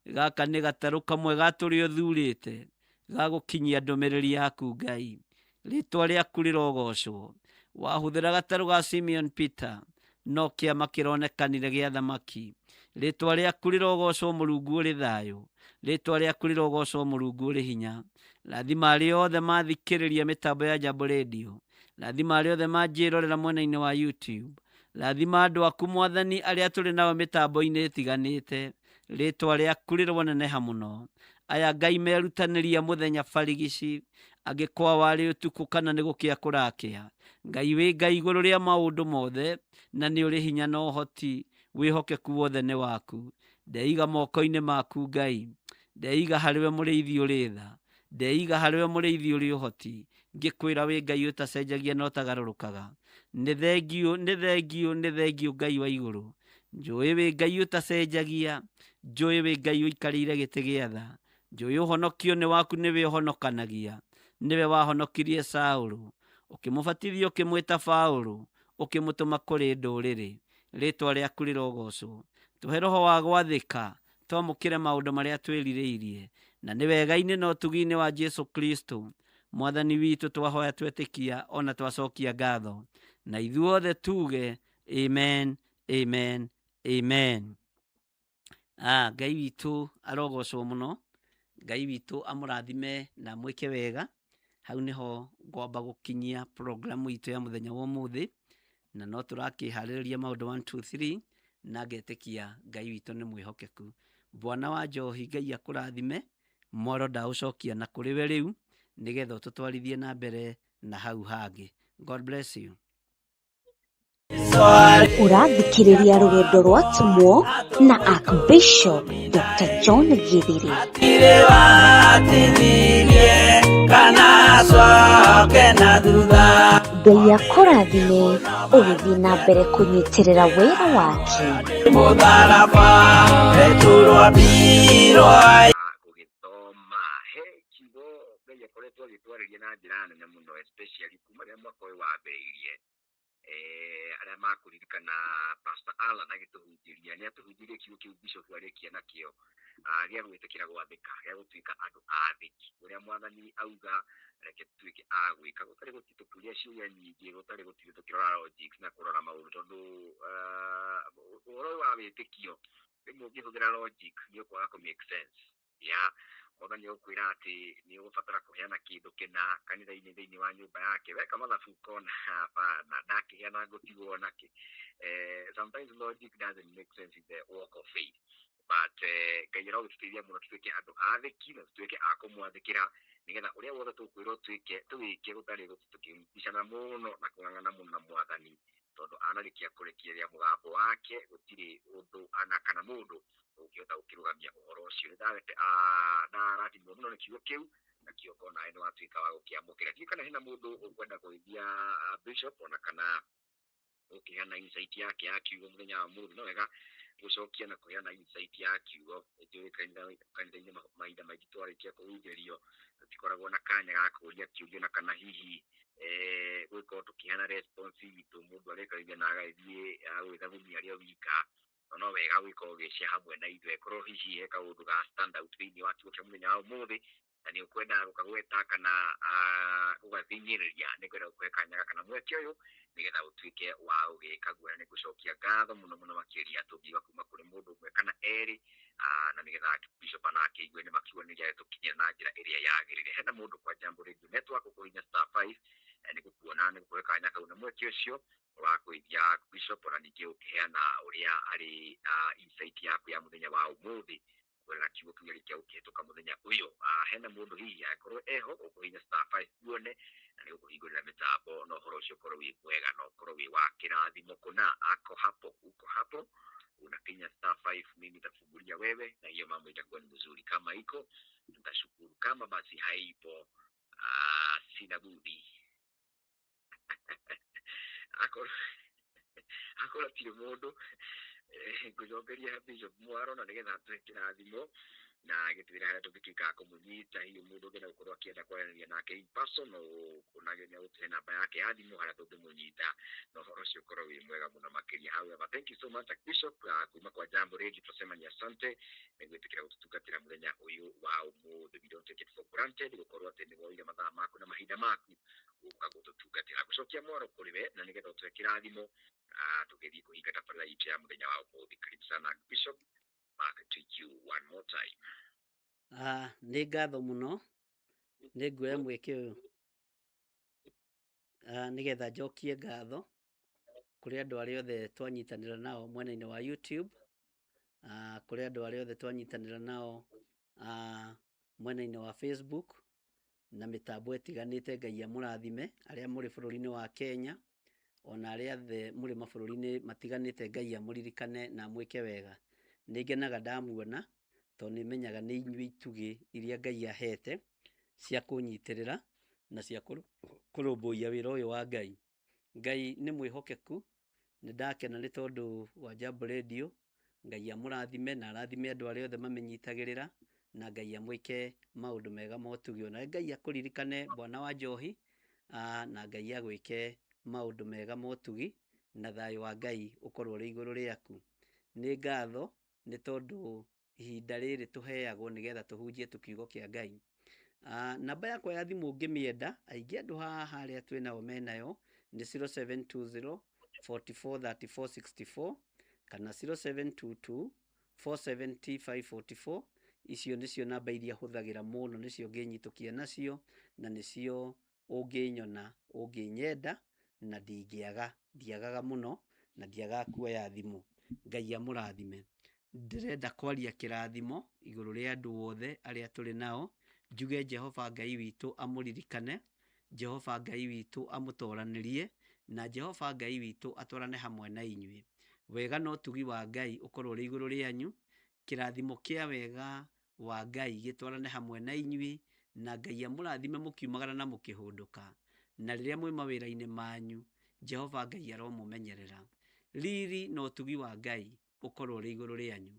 Gaka nĩ gatarũ kamwe gatũrĩa ũthurĩte gagũkinyia ndũmĩrĩri yaku Ngai. Rĩtwa rĩaku rĩrogocwo. Wahũthĩra gatarũ ga Simeon Peter, no kĩama kĩronekanire gĩa thamaki. Rĩtwa rĩaku rĩrogocwo Mũrungu ũrĩ thayũ. Rĩtwa rĩaku rĩrogocwo Mũrungu ũrĩ hinya. Rathima arĩa othe mathikĩrĩria mĩtambo ya Jambo Radio. Rathima arĩa othe manjĩrorera mwena-inĩ wa YouTube. Rathima andũ aku Mwathani arĩa tũrĩ nao mĩtambo-inĩ ĩtiganĩte. Rĩtwa rĩaku rĩroneneha mũno. Aya Ngai merutanĩria mũthenya barigici, angĩkorwo warĩ ũtukũ kana nĩ gũkĩa kũrakĩa. Ngai wĩ Ngai igũrũ rĩa maũndũ mothe, na nĩ ũrĩ hinya na ũhoti. Wĩhokeku wothe nĩ waku. Ndeiga moko-inĩ maku Ngai. Ndeiga harĩwe mũrĩithi ũrĩ tha. Ndeiga harĩwe mũrĩithi ũrĩ ũhoti. Ngĩkwĩra wĩ Ngai ũtacenjagia na ũtagarũrũkaga. Nĩ thengiũ, nĩ thengiũ, nĩ thengiũ Ngai wa igũrũ. Njũĩ wĩ Ngai ũtacenjagia. Njũĩ wĩ Ngai ũikarĩire gĩtĩ gĩa tha. Njũĩ ũhonokio nĩ waku nĩwe ũhonokanagia. Nĩwe wahonokirie Saũlũ. Ũkĩmũbatithia ũkĩmwĩta Paũlũ. Ũkĩmũtũma kũrĩ ndũrĩrĩ. Rĩtwa rĩaku rĩrogocwo. Tũhe roho wa gwathĩka. Twamũkĩre maũndũ marĩa twĩrirĩirie. Na nĩ wega-inĩ na ũtugi-inĩ wa Jesu Kristo. Mwathani witũ twahoya twetĩkia ona twacokia ngatho. Na ithuothe tuge amen, amen, amen. Ngai witũ arogocwo mũno. Ngai witũ amũrathime na mwĩke wega. Hau nĩho ngwamba gũkinyia programu itũ ya mũthenya wa ũmũthĩ. Na no tũrakĩharĩrĩria maũndũ 1 2 3 na ngetĩkia Ngai witũ nĩ mwĩhokeku. Bwana wa njohi Ngai akũrathime. Mwaro ndaũcokia na kũrĩ we rĩu, nĩgetha ũtũtwarithie na mbere na hau hangĩ. God bless you. Ũrathikĩrĩria rũgendo rwa Tũmwo na Archbishop Dr. John Githiri. Ngai akũrathime ũgĩthiĩ na mbere kũnyitĩrĩra wĩra wake. Gũgĩthoma he kiugo Ngai akoretwo agĩtwarĩria na njĩra nene mũno, especially kuma rĩrĩa mwaka ũyũ wambĩrĩirie. Arĩa makũririkana Pastor Alan agĩtũhunjĩria, nĩ atũhunjĩrie kiugo kĩu Bishop arĩkia nakĩo gĩa gwĩtĩkĩra gwathĩka, gĩa gũtuĩka andũ athĩki. Ũrĩa Mwathani auga reke tuĩke a gwĩka, gũtarĩ gũtituĩria ciũria nyingĩ, gũtarĩ gũtirĩ tũkĩrora logics na kũrora maũndũ, tondũ ũhoro ũyũ wa wĩtĩkio rĩmwe ũngĩhũthĩra logic nĩ ũkwaga kũ make sense. Mwathani agũkwĩra atĩ nĩ ũgũbatara kũheana kĩndũ kĩna kanitha-inĩ thĩinĩ wa nyũmba yake, weka mathabu kona hapana, ndakĩheana ngũtigwo nakĩ. Sometimes logic doesn't make sense in the walk of faith, but Ngai arogĩtũteithia mũno tũtuĩke andũ athĩki na tũtuĩke a kũmwathĩkĩra, nĩgetha ũrĩa wothe tũkwĩrwo tũwĩke gũtarĩ tũkĩmbicana mũno na kũng'ang'ana mũno na Mwathani, tondũ anarĩkia kũrekereria mũgambo wake gũtirĩ ũndũ ana kana mũndũ ũngĩhota gũkĩrũgamia ũhoro ũcio. Ndarathimwo mũno nĩ kiugo kĩu, na kĩo ngona nĩ watuĩka wa gũkĩamũkĩra. Ndiũĩ kana hena mũndũ ũkwenda kũgeithia Bishop ona kana gũkĩheana insight yake ya kiugo mũthenya wa mũthĩ. No wega gũcokia na kũheana insight ya kiugo. Njũĩ kanitha-inĩ mahinda maingĩ twarĩkia kũhunjĩrio tũtikoragwo na kanya ga kũũria kĩũria na kana hihi gũgĩkorwo tũkĩheana response itũ, mũndũ arĩkarĩria na agathiĩ gwĩthabunia arĩ o wika. No wega gũgĩkorwo ũgĩcia hamwe na ithuĩ, korwo hihi he kaũndũ ga stand out thĩinĩ wa kiugo kĩa mũthenya wa ũmũthĩ, na nĩ ũkwenda gũkagweta kana gũgathing'ĩrĩria, nĩ ngwenda gũkũhe kanya gaka na mweke ũyũ, nĩgetha ũtuĩke wa gũgĩka guoya. Nĩ ngũcokia ngatho mũno mũno makĩria tũngiuga kuma kũrĩ mũndũ ũmwe kana erĩ, na nĩgetha Bishop anake igue nĩ makiugo nĩ gĩatũkinyĩra na njĩra ĩrĩa yagĩrĩire. Hena mũndũ kwa Jambo Radio Network ũkũhinya *5, nĩ gũkuona nĩ gũkũhe kanya kau na mweke ũcio wa kũgeithia Bishop na ningĩ ũkĩheana ũrĩa arĩ insight yaku ya mũthenya wa ũmũthĩ kũrera kiugo kĩu gĩarĩkia gũkĩhĩtũka mũthenya ũyũ. Hena mũndũ hihi akorwo eho ũkũhinya *5 kuone, na nĩ gũkũhingũrĩra mĩtambo na ũhoro ũcio ũkorwo wĩ mwega na ũkorwo wĩ wa kĩrathimo. Kuna uko hapo unafinya *5, mimi nitafungulia wewe na hiyo mambo itakuwa ni mzuri. Kama iko tutashukuru, kama basi haipo sina budi. Akora tiri mũndũ ngũcokeria Bishop Mwaro na nĩgetha atuĩke kĩrathimo na gitwira haria tungituika kumunyita hiyo mundu ngena gukorwo akienda kwaranĩria nake in person no kunageria guthe namba yake ya thimu haria tungimunyita no horo cio korwo wi mwega muno makiria. However, thank you so much Archbishop kuma kwa Jambo Radio, tusema ni asante nigwitikira gututungatira muthenya uyu wa umuthi. We don't take it for granted gukorwo ati ni woire mathaa maku na mahinda maku uka gututungatira gucokia mwaro kuri we na nigetha utwe kirathimo tugithii kuhinga tabarĩra itu ya muthenya wa umuthi. Karibu sana Archbishop, back to you one more time. Nĩ ngatho mũno, nĩ nguoya mweke ũyũ nĩgetha njokie ngatho kũrĩ andũ arĩa othe twanyitanĩra nao mwena-inĩ wa YouTube, kũrĩ andũ arĩa othe twanyitanĩra nao mwena-inĩ wa Facebook na mĩtambo ĩtiganĩte. Ngai amũrathime arĩa mũrĩ bũrũri-inĩ wa Kenya, ona arĩa othe mũrĩ mabũrũri-inĩ matiganĩte. Ngai amũririkane na amwĩke wega. Nĩ ngenaga ndamuona tondũ nĩmenyaga nĩ inyuĩ itugĩ iria Ngai ahete cia kũnyitĩrĩra na cia kũrũmbũiya wĩra ũyũ wa Ngai. Ngai nĩ mwĩhokeku, nĩ ndakena nĩ tondũ wa Jambo Radio. Ngai amũrathime na arathime andũ arĩa othe mamĩnyitagĩrĩra, na Ngai amwĩke maũndũ mega ma ũtugi. Ona Ngai akũririkane Bwana wa Njohi, na Ngai agwĩke maũndũ mega ma ũtugi, na thayũ wa Ngai ũkorwo ũrĩ igũrũ rĩaku. Nĩ ngatho nĩ tondũ ihinda rĩrĩ tũheagwo nĩgetha tũhunjie tũkiugo kĩa Ngai. Namba yakwa ya thimũ ũngĩmĩenda, aingĩ andũ haha arĩa twĩnao menayo nĩ 0720 44 34 64 kana 0722 470 544. Icio nĩcio namba iria hũthagĩra mũno, nĩcio ngĩnyitũkia nacio, na nĩcio ũngĩnyona ũngĩnyenda, na ndiagaga mũno na ndiagaga kuoya thimũ. Ngai amũrathime. Ndĩrenda kwaria kĩrathimo igũrũ rĩa andũ othe arĩa tũrĩ nao, njuge Jehova Ngai witũ amũririkane, Jehova Ngai witũ amũtoranĩrie, na Jehova Ngai witũ atwarane hamwe na inyuĩ. Wega na ũtugi wa Ngai ũkorwo ũrĩ igũrũ rĩanyu, kĩrathimo kĩa wega wa Ngai gĩtwarane hamwe na inyuĩ, na Ngai amũrathime mũkiumagara na mũkĩhũndũka, na rĩrĩa mwĩ mawĩra-inĩ manyu Jehova Ngai aromũmenyerera. Riri na ũtugi wa Ngai ũkorwo ũrĩ igũrũ rĩanyu.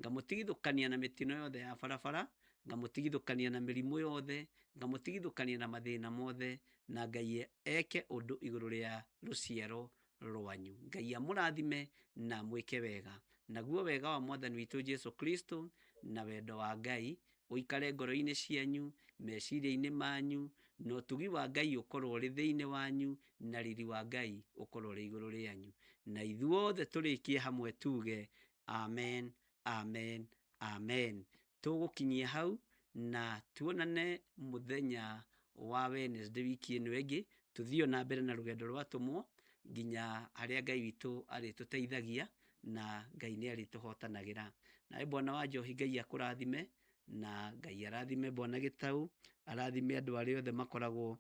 Ngamũtigithũkania na mĩtino yothe ya barabara, ngamũtigithũkania na mĩrimũ yothe, ngamũtigithũkania na mathĩna mothe, na Ngai eke ũndũ igũrũ rĩa rũciaro rwanyu. Ngai amũrathime na mwĩke wega. Naguo wega wa Mwathani witũ Jesu Kristo na wendo wa Ngai ũikare ngoro-inĩ cianyu, meciria-inĩ manyu, na ũtugi wa Ngai ũkorwo ũrĩ thĩinĩ wanyu, na riri wa Ngai ũkorwo ũrĩ igũrũ rĩanyu. Na ithuothe tũrĩkie hamwe tuge amen, amen, amen. Tũgũkinyia hau na tuonane mũthenya wa Wednesday wiki ĩno ĩngĩ, tuthiĩ na mbere na rũgendo rwatũmwo nginya harĩa Ngai witũ arĩtũteithagia na Ngai nĩ arĩtũhotanagĩra. Nawe Bwana wa Njohi Ngai akũrathime, na Ngai arathime Bwana Gĩtaũ, arathime andũ arĩa othe makoragwo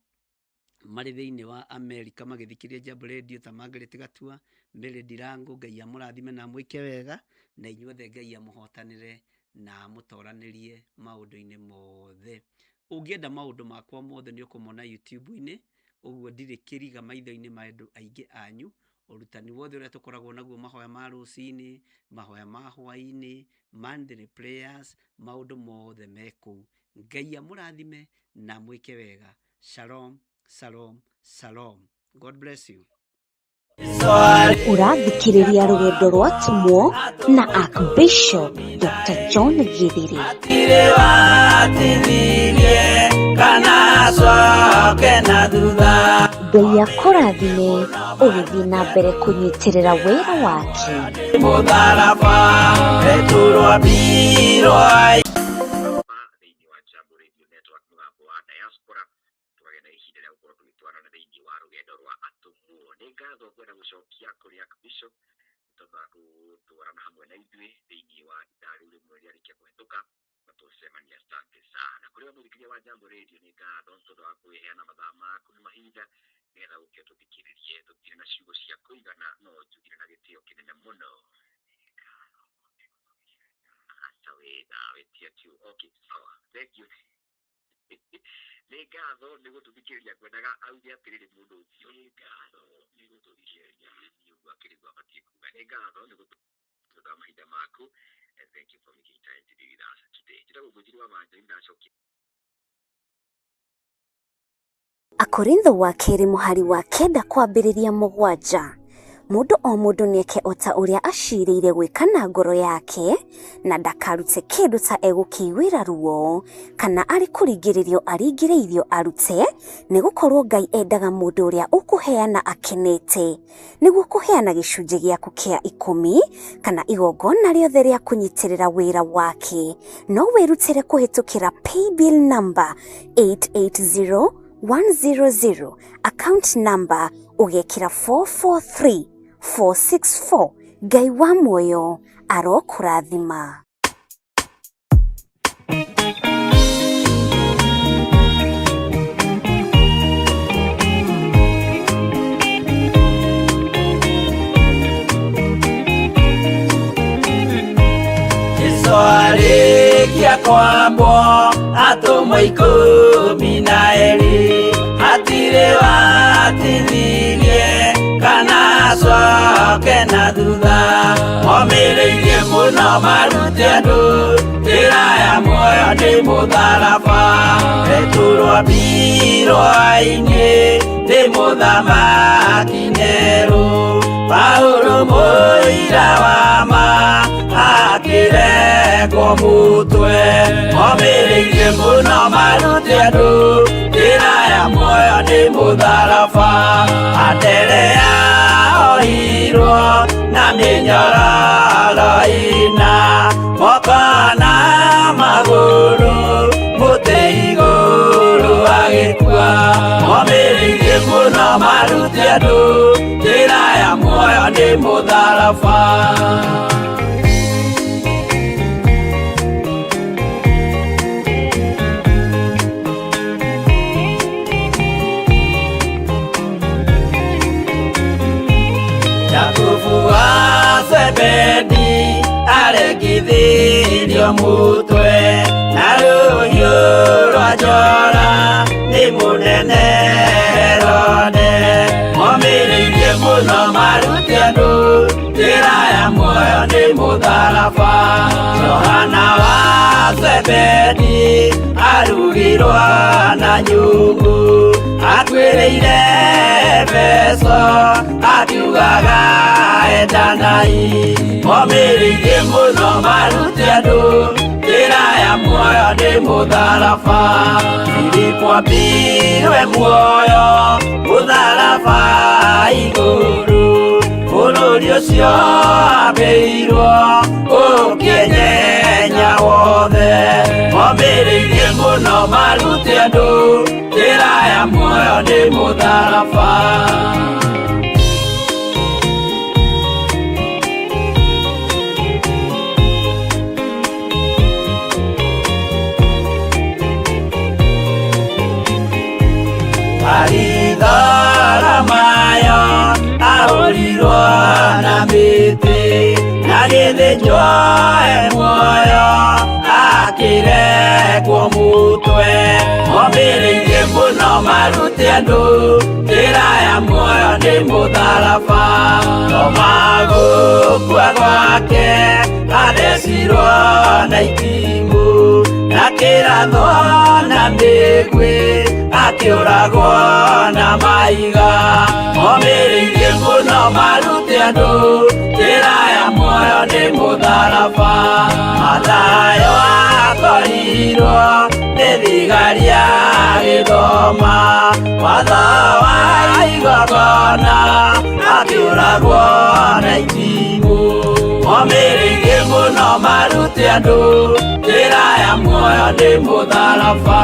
marĩ thĩinĩ wa Amerika magĩthikĩrĩria Jambo Radio, ta Margaret Gatua, Mary Ndirango. Ngai amũrathime na mwĩke wega, na inyuothe Ngai amũhotanĩre na amũtoranĩrie maũndũ-inĩ mothe. Ũngĩenda maũndũ makwa mothe nĩ ũkũmona YouTube-inĩ, ũguo ndirĩ kĩriga maitho-inĩ ma andũ aingĩ anyu. Ũrutani wothe ũrĩa tũkoragwo naguo, mahoya ma rũcinĩ, mahoya ma hwainĩ, Monday prayers, maũndũ mothe mekũu. Ngai amũrathime na mwĩke wega. Shalom, shalom, shalom. God bless you. Ũrathikĩrĩria rũgendo rwatũmwo na Archbishop Dr. John Githiri. Ngai akũrathime ũgĩthiĩ na mbere kũnyitĩrĩra wĩra wake. Thĩinĩ wa Jambo Radio Network, mũgambo wa diaspora, twagĩa na ihinda rĩa gũkorwo tũgĩtwarana thĩinĩ wa rũgendo rwa atũmwo. Nĩ ngatho ngwenda gũcokia kũrĩ Archbishop tondũ wa gũtwarana hamwe na ithuĩ thĩinĩ wa ithaa rĩu rĩmwe rĩarĩkia kũhĩtũka, na tũcemania. Asante sana kũrĩ mũthikĩria wa Jambo Radio. Nĩ ngatho tondũ wa kwĩheana mathaa maku na mahinda nĩgetha gũkĩo tũthikĩrĩrie. Tũtirĩ na ciugo cia kũigana, no tũtirĩ na gĩtĩo kĩnene mũno. Okay, sawa. Thank you. Nĩ ngatho nĩ gũtũthikĩrĩria. Ngwendaga auge atĩrĩrĩ mũndũ ũcio, nĩ ngatho nĩ gũtũthikĩrĩria. Nĩ ũguo akĩrĩgwo abatiĩ kuga. Nĩ ngatho nĩ gũtũthikĩrĩria mahinda maku and thank you for making time to be with us today. Ndĩragũgwĩthirwo manja ndacokia Akorintho wa kerĩ mũhari wa 9 kwambĩrĩria 7. Mũndũ o mũndũ nĩeke o ta ũrĩa acirĩire gwĩka na ngoro yake, na ndakarute kĩndũ ta egũkĩiguĩra ruo, kana arĩ kũringĩrĩrio aringĩrĩirio arute, nĩgũkorwo Ngai endaga mũndũ ũrĩa ũkũheana akenete, nĩguo kũheana gĩcunjĩ gĩaku kĩa 10 kana igongona rĩothe rĩa kũnyitĩrĩra wĩra wake. No wĩrutĩre kũhĩtũkĩra paybill number 880100, account number ugekĩra 443464. Ngai wa muoyo arokũrathima. Arĩkia kwambwo atũmwo 12 hatirĩ watithirie kana acoke na thutha, momĩrĩirie mũno marute andũ njĩra ya muoyo nĩ mũtharaba, rĩturwo mbirũ-inĩ nĩ mũthamaki Nero, Paulo mũira wa ma akĩrengwo mũtwe, momĩrĩirie mũno marute andũ njĩra ya muoyo nĩ mũtharaba, Anderea ohirwo na mĩnyororo ina, moko na magũrũ mũtĩ igũrũ agĩkua, momĩrĩirie mũno marute andũ njĩra ya muoyo nĩ mũtharaba. Zebedi aregithirio mũtwe na rũhiũ rwa njora nĩ mũnene Herode, momĩrĩirie mũno marute andũ njĩra ya muoyo nĩ mũtharaba, Johana wa Zebedi arugirwo na nyũngũ atuĩrĩire Efeso akiugaga endanai, momĩrĩirie mũno marute andũ njĩra ya muoyo nĩ mũtharaba, Filipo ambirwe muoyo mũtharaba igũrũ, bũrũri ũcio ambĩirwo ũkĩnyenya wothe, momĩrĩirie mũno marute andũ njĩra ya muoyo nĩ mũtharaba. Mayo ahorirwo na mĩtĩ na gĩthĩnjwo muoyo akĩrengwo mũtwe, momĩrĩirie mũno marute andũ njĩra ya muoyo nĩ mũtharaba, gũkua gwake athecirwo na itimũ na kĩratho na mĩguĩ akĩũragwo na maiga, momĩrĩirie mũno marute andũ njĩra ya muoyo nĩ mũtharaba, Mathayo akorirwo nĩ thigari agĩthoma watho wa igongona akĩũragwo na itimũ, momĩrĩirie mũno marute andũ njĩra ya muoyo nĩ mũtharaba.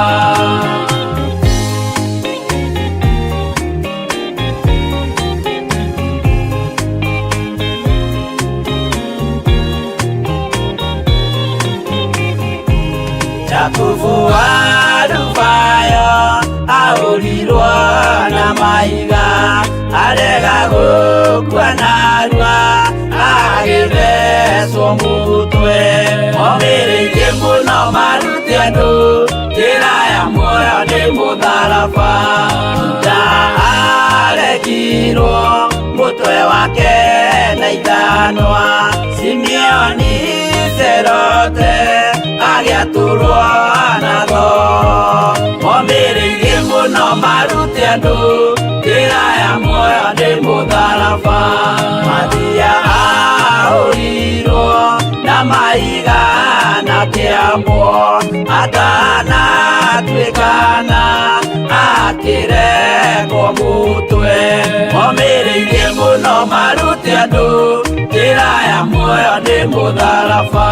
Jakubu wa Rufayo ahorirwo na maiga arega gũkua narua agĩthecwo mũtwe, momĩrĩirie mũno marute andũ njĩra ya muoyo nĩ mũtharaba, Juda aregirwo mũtwe wake na ithanwa, Simeoni andũ njĩra ya muoyo ndĩ mũtharaba mathia ahũrirwo na mahiga na kĩambo atanatuĩkana akĩrekwo mũtwe momĩrĩirie mũno marute andũ njĩra ya muoyo ndĩ mũtharaba